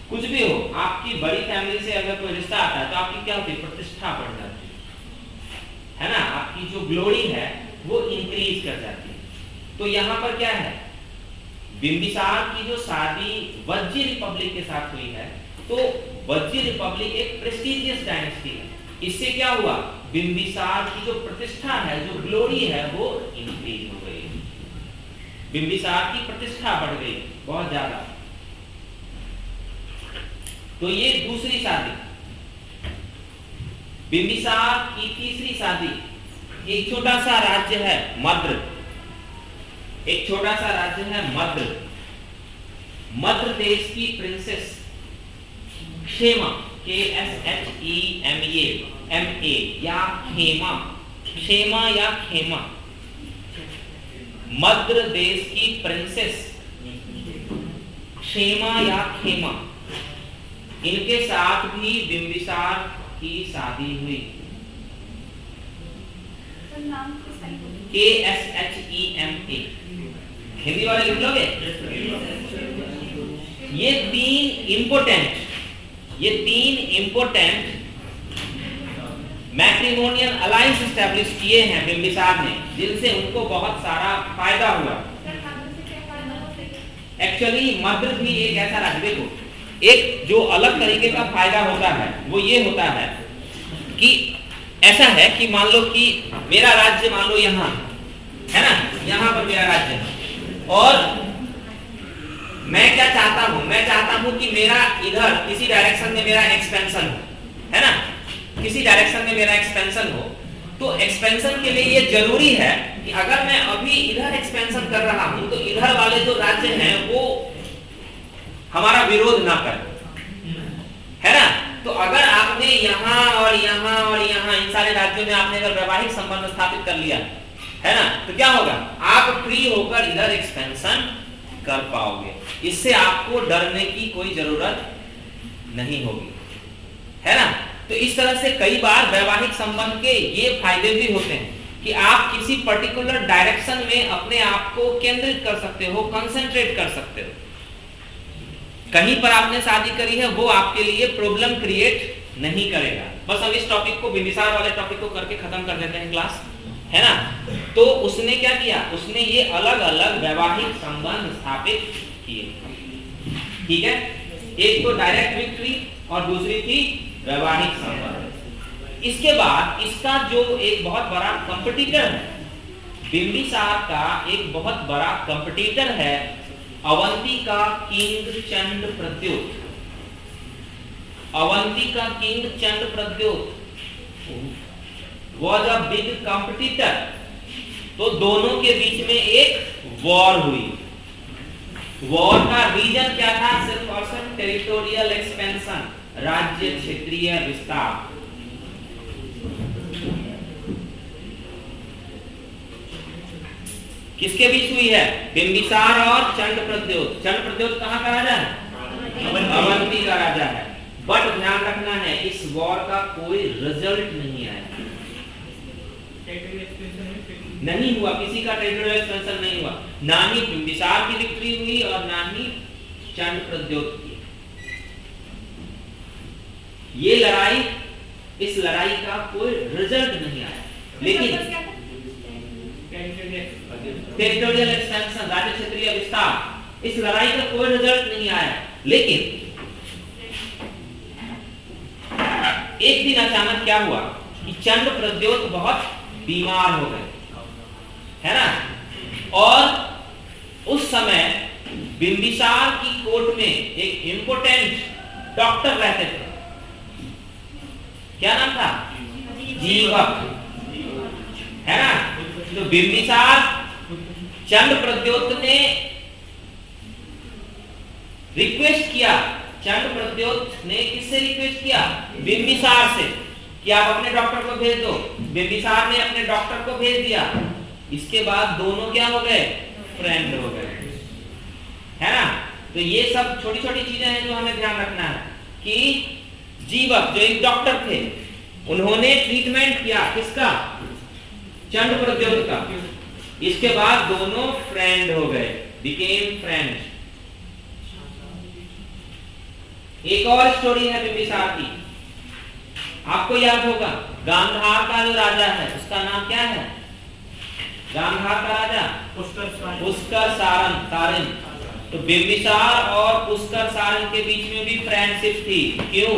कुछ भी हो, आपकी बड़ी फैमिली से अगर कोई रिश्ता आता है तो आपकी क्या होती है, प्रतिष्ठा बढ़ जाती है ना, आपकी जो ग्लोरी है वो इंक्रीज कर जाती है। तो यहाँ पर क्या है, बिंबिसार की जो शादी वज्जी रिपब्लिक के साथ हुई है, तो वज्जी रिपब्लिक एक प्रेस्टिजियस डायनेस्टी है। इससे क्या हुआ, बिंबिसार की जो प्रतिष्ठा है, जो ग्लोरी है, वो इंक्रीज हो गई, बिंबिसार की प्रतिष्ठा बढ़ गई बहुत ज्यादा। तो ये दूसरी शादी। बिंबिसार की तीसरी शादी, एक छोटा सा राज्य है मद्र, एक छोटा सा राज्य है मद्र, मद्र देश की प्रिंसेस क्षेमा, KSHEMA या खेमा, क्षेमा या खेमा, मद्र देश की प्रिंसेस क्षेमा या खेमा, इनके साथ भी बिंबिसार की शादी हुई। KSHEMA, हिंदी वाले लिख लोगे? ये तीन इंपोर्टेंट मैट्रिमोनियल अलायंस एस्टैब्लिश किए हैं बिंबिसार ने, जिनसे उनको बहुत सारा फायदा हुआ। एक्चुअली मद्र भी एक ऐसा राज्य, देखो एक जो अलग तरीके का फायदा होता है वो ये होता है कि ऐसा है कि मान लो कि मेरा राज्य मान लो यहाँ है ना, यहाँ पर मेरा राज्य है, और मैं क्या चाहता हूँ, मैं चाहता हूँ कि मेरा इधर किसी डायरेक्शन में मेरा एक्सपेंशन हो, है ना, किसी डायरेक्शन में मेरा एक्सपेंशन हो। तो एक्सपेंशन के लिए ये जरूरी है कि अगर मैं अभी इधर एक्सपेंशन कर रहा हूँ तो इधर वाले जो राज्य हैं वो हमारा विरोध ना करें, है ना। तो अगर आपने यहाँ और यहाँ और यहाँ इन सारे राज्यों में आपने अगर वैवाहिक संबंध स्थापित कर लिया, है ना, तो क्या होगा, आप फ्री होकर इधर एक्सपेंशन कर पाओगे। इससे आपको डरने की कोई जरूरत नहीं होगी, है ना। तो इस तरह से कई बार वैवाहिक संबंध के ये फायदे भी होते हैं कि आप किसी पर्टिकुलर डायरेक्शन में अपने आप को केंद्रित कर सकते हो, कंसंट्रेट कर सकते हो। कहीं पर आपने शादी करी है वो आपके लिए प्रॉब्लम क्रिएट नहीं करेगा। बस अब इस टॉपिक को, बिंबिसार वाले टॉपिक को करके खत्म कर देते हैं क्लास, है ना। तो उसने क्या किया, उसने ये अलग अलग वैवाहिक संबंध स्थापित किए, ठीक है। एक तो डायरेक्ट विक्ट्री और दूसरी थी वैवाहिक संबंध। इसके बाद इसका जो एक बहुत बड़ा कंपटीटर है, बिंबिसार का एक बहुत बड़ा कंपटीटर है अवंती का किंग चंद्रप्रद्योत। अवंती का king चंद्रप्रद्योत was a big competitor। तो दोनों के बीच में एक वॉर हुई। वॉर का रीजन क्या था, सिर्फ और सिर्फ टेरिटोरियल एक्सपेंशन, राज्य क्षेत्रीय विस्तार। किसके बीच हुई है, बिंबिसार और चंद्रप्रद्योत। चंद्रप्रद्योत कहाँ का राजा है, अवंती का राजा है। बट ध्यान रखना है इस वॉर का कोई रिजल्ट नहीं आया, नहीं हुआ, किसी का टेरिटोरियल एक्सपेंशन नहीं हुआ, ना ही बिंबिसार की विक्ट्री हुई और ना ही चंद्रप्रद्योत की। ये लड़ाई, इस लड़ाई का कोई रिजल्ट नहीं आया, लेकिन टेरिटोरियल एक्सपेंशन, राज्य क्षेत्रीय विस्तार, इस लड़ाई का कोई रिजल्ट नहीं आया। लेकिन एक दिन अचानक क्या हुआ कि चंद्रप्रद्योत बहुत बीमार हो गए, है ना। और उस समय बिंबिसार की कोर्ट में एक इंपोर्टेंट डॉक्टर रहते थे, क्या नाम था? जीवक, है ना? तो बिंबिसार, चंद्रप्रद्योत ने रिक्वेस्ट किया, चंद्रप्रद्योत ने किससे रिक्वेस्ट किया? बिंबिसार से, कि आप अपने डॉक्टर को भेज दो। बिंबिसार ने अपने डॉक्टर को भेज दिया। इसके बाद दोनों क्या हो गए? फ्रेंड हो गए, है ना? तो ये सब छोटी छोटी चीजें हैं जो हमें ध्यान रखना है कि जीवक जो एक डॉक्टर थे, उन्होंने ट्रीटमेंट किया किसका? चंद्रप्रद्योत का। इसके बाद दोनों फ्रेंड हो गए, बिकेम फ्रेंड्स। एक और स्टोरी है बिंबिसार की, आपको याद होगा। गांधार का जो राजा है उसका नाम क्या है? गांधार का राजा पुष्कर सारन। तो बिंबिसार और पुष्कर सारन के बीच में भी फ्रेंडशिप थी। क्यों?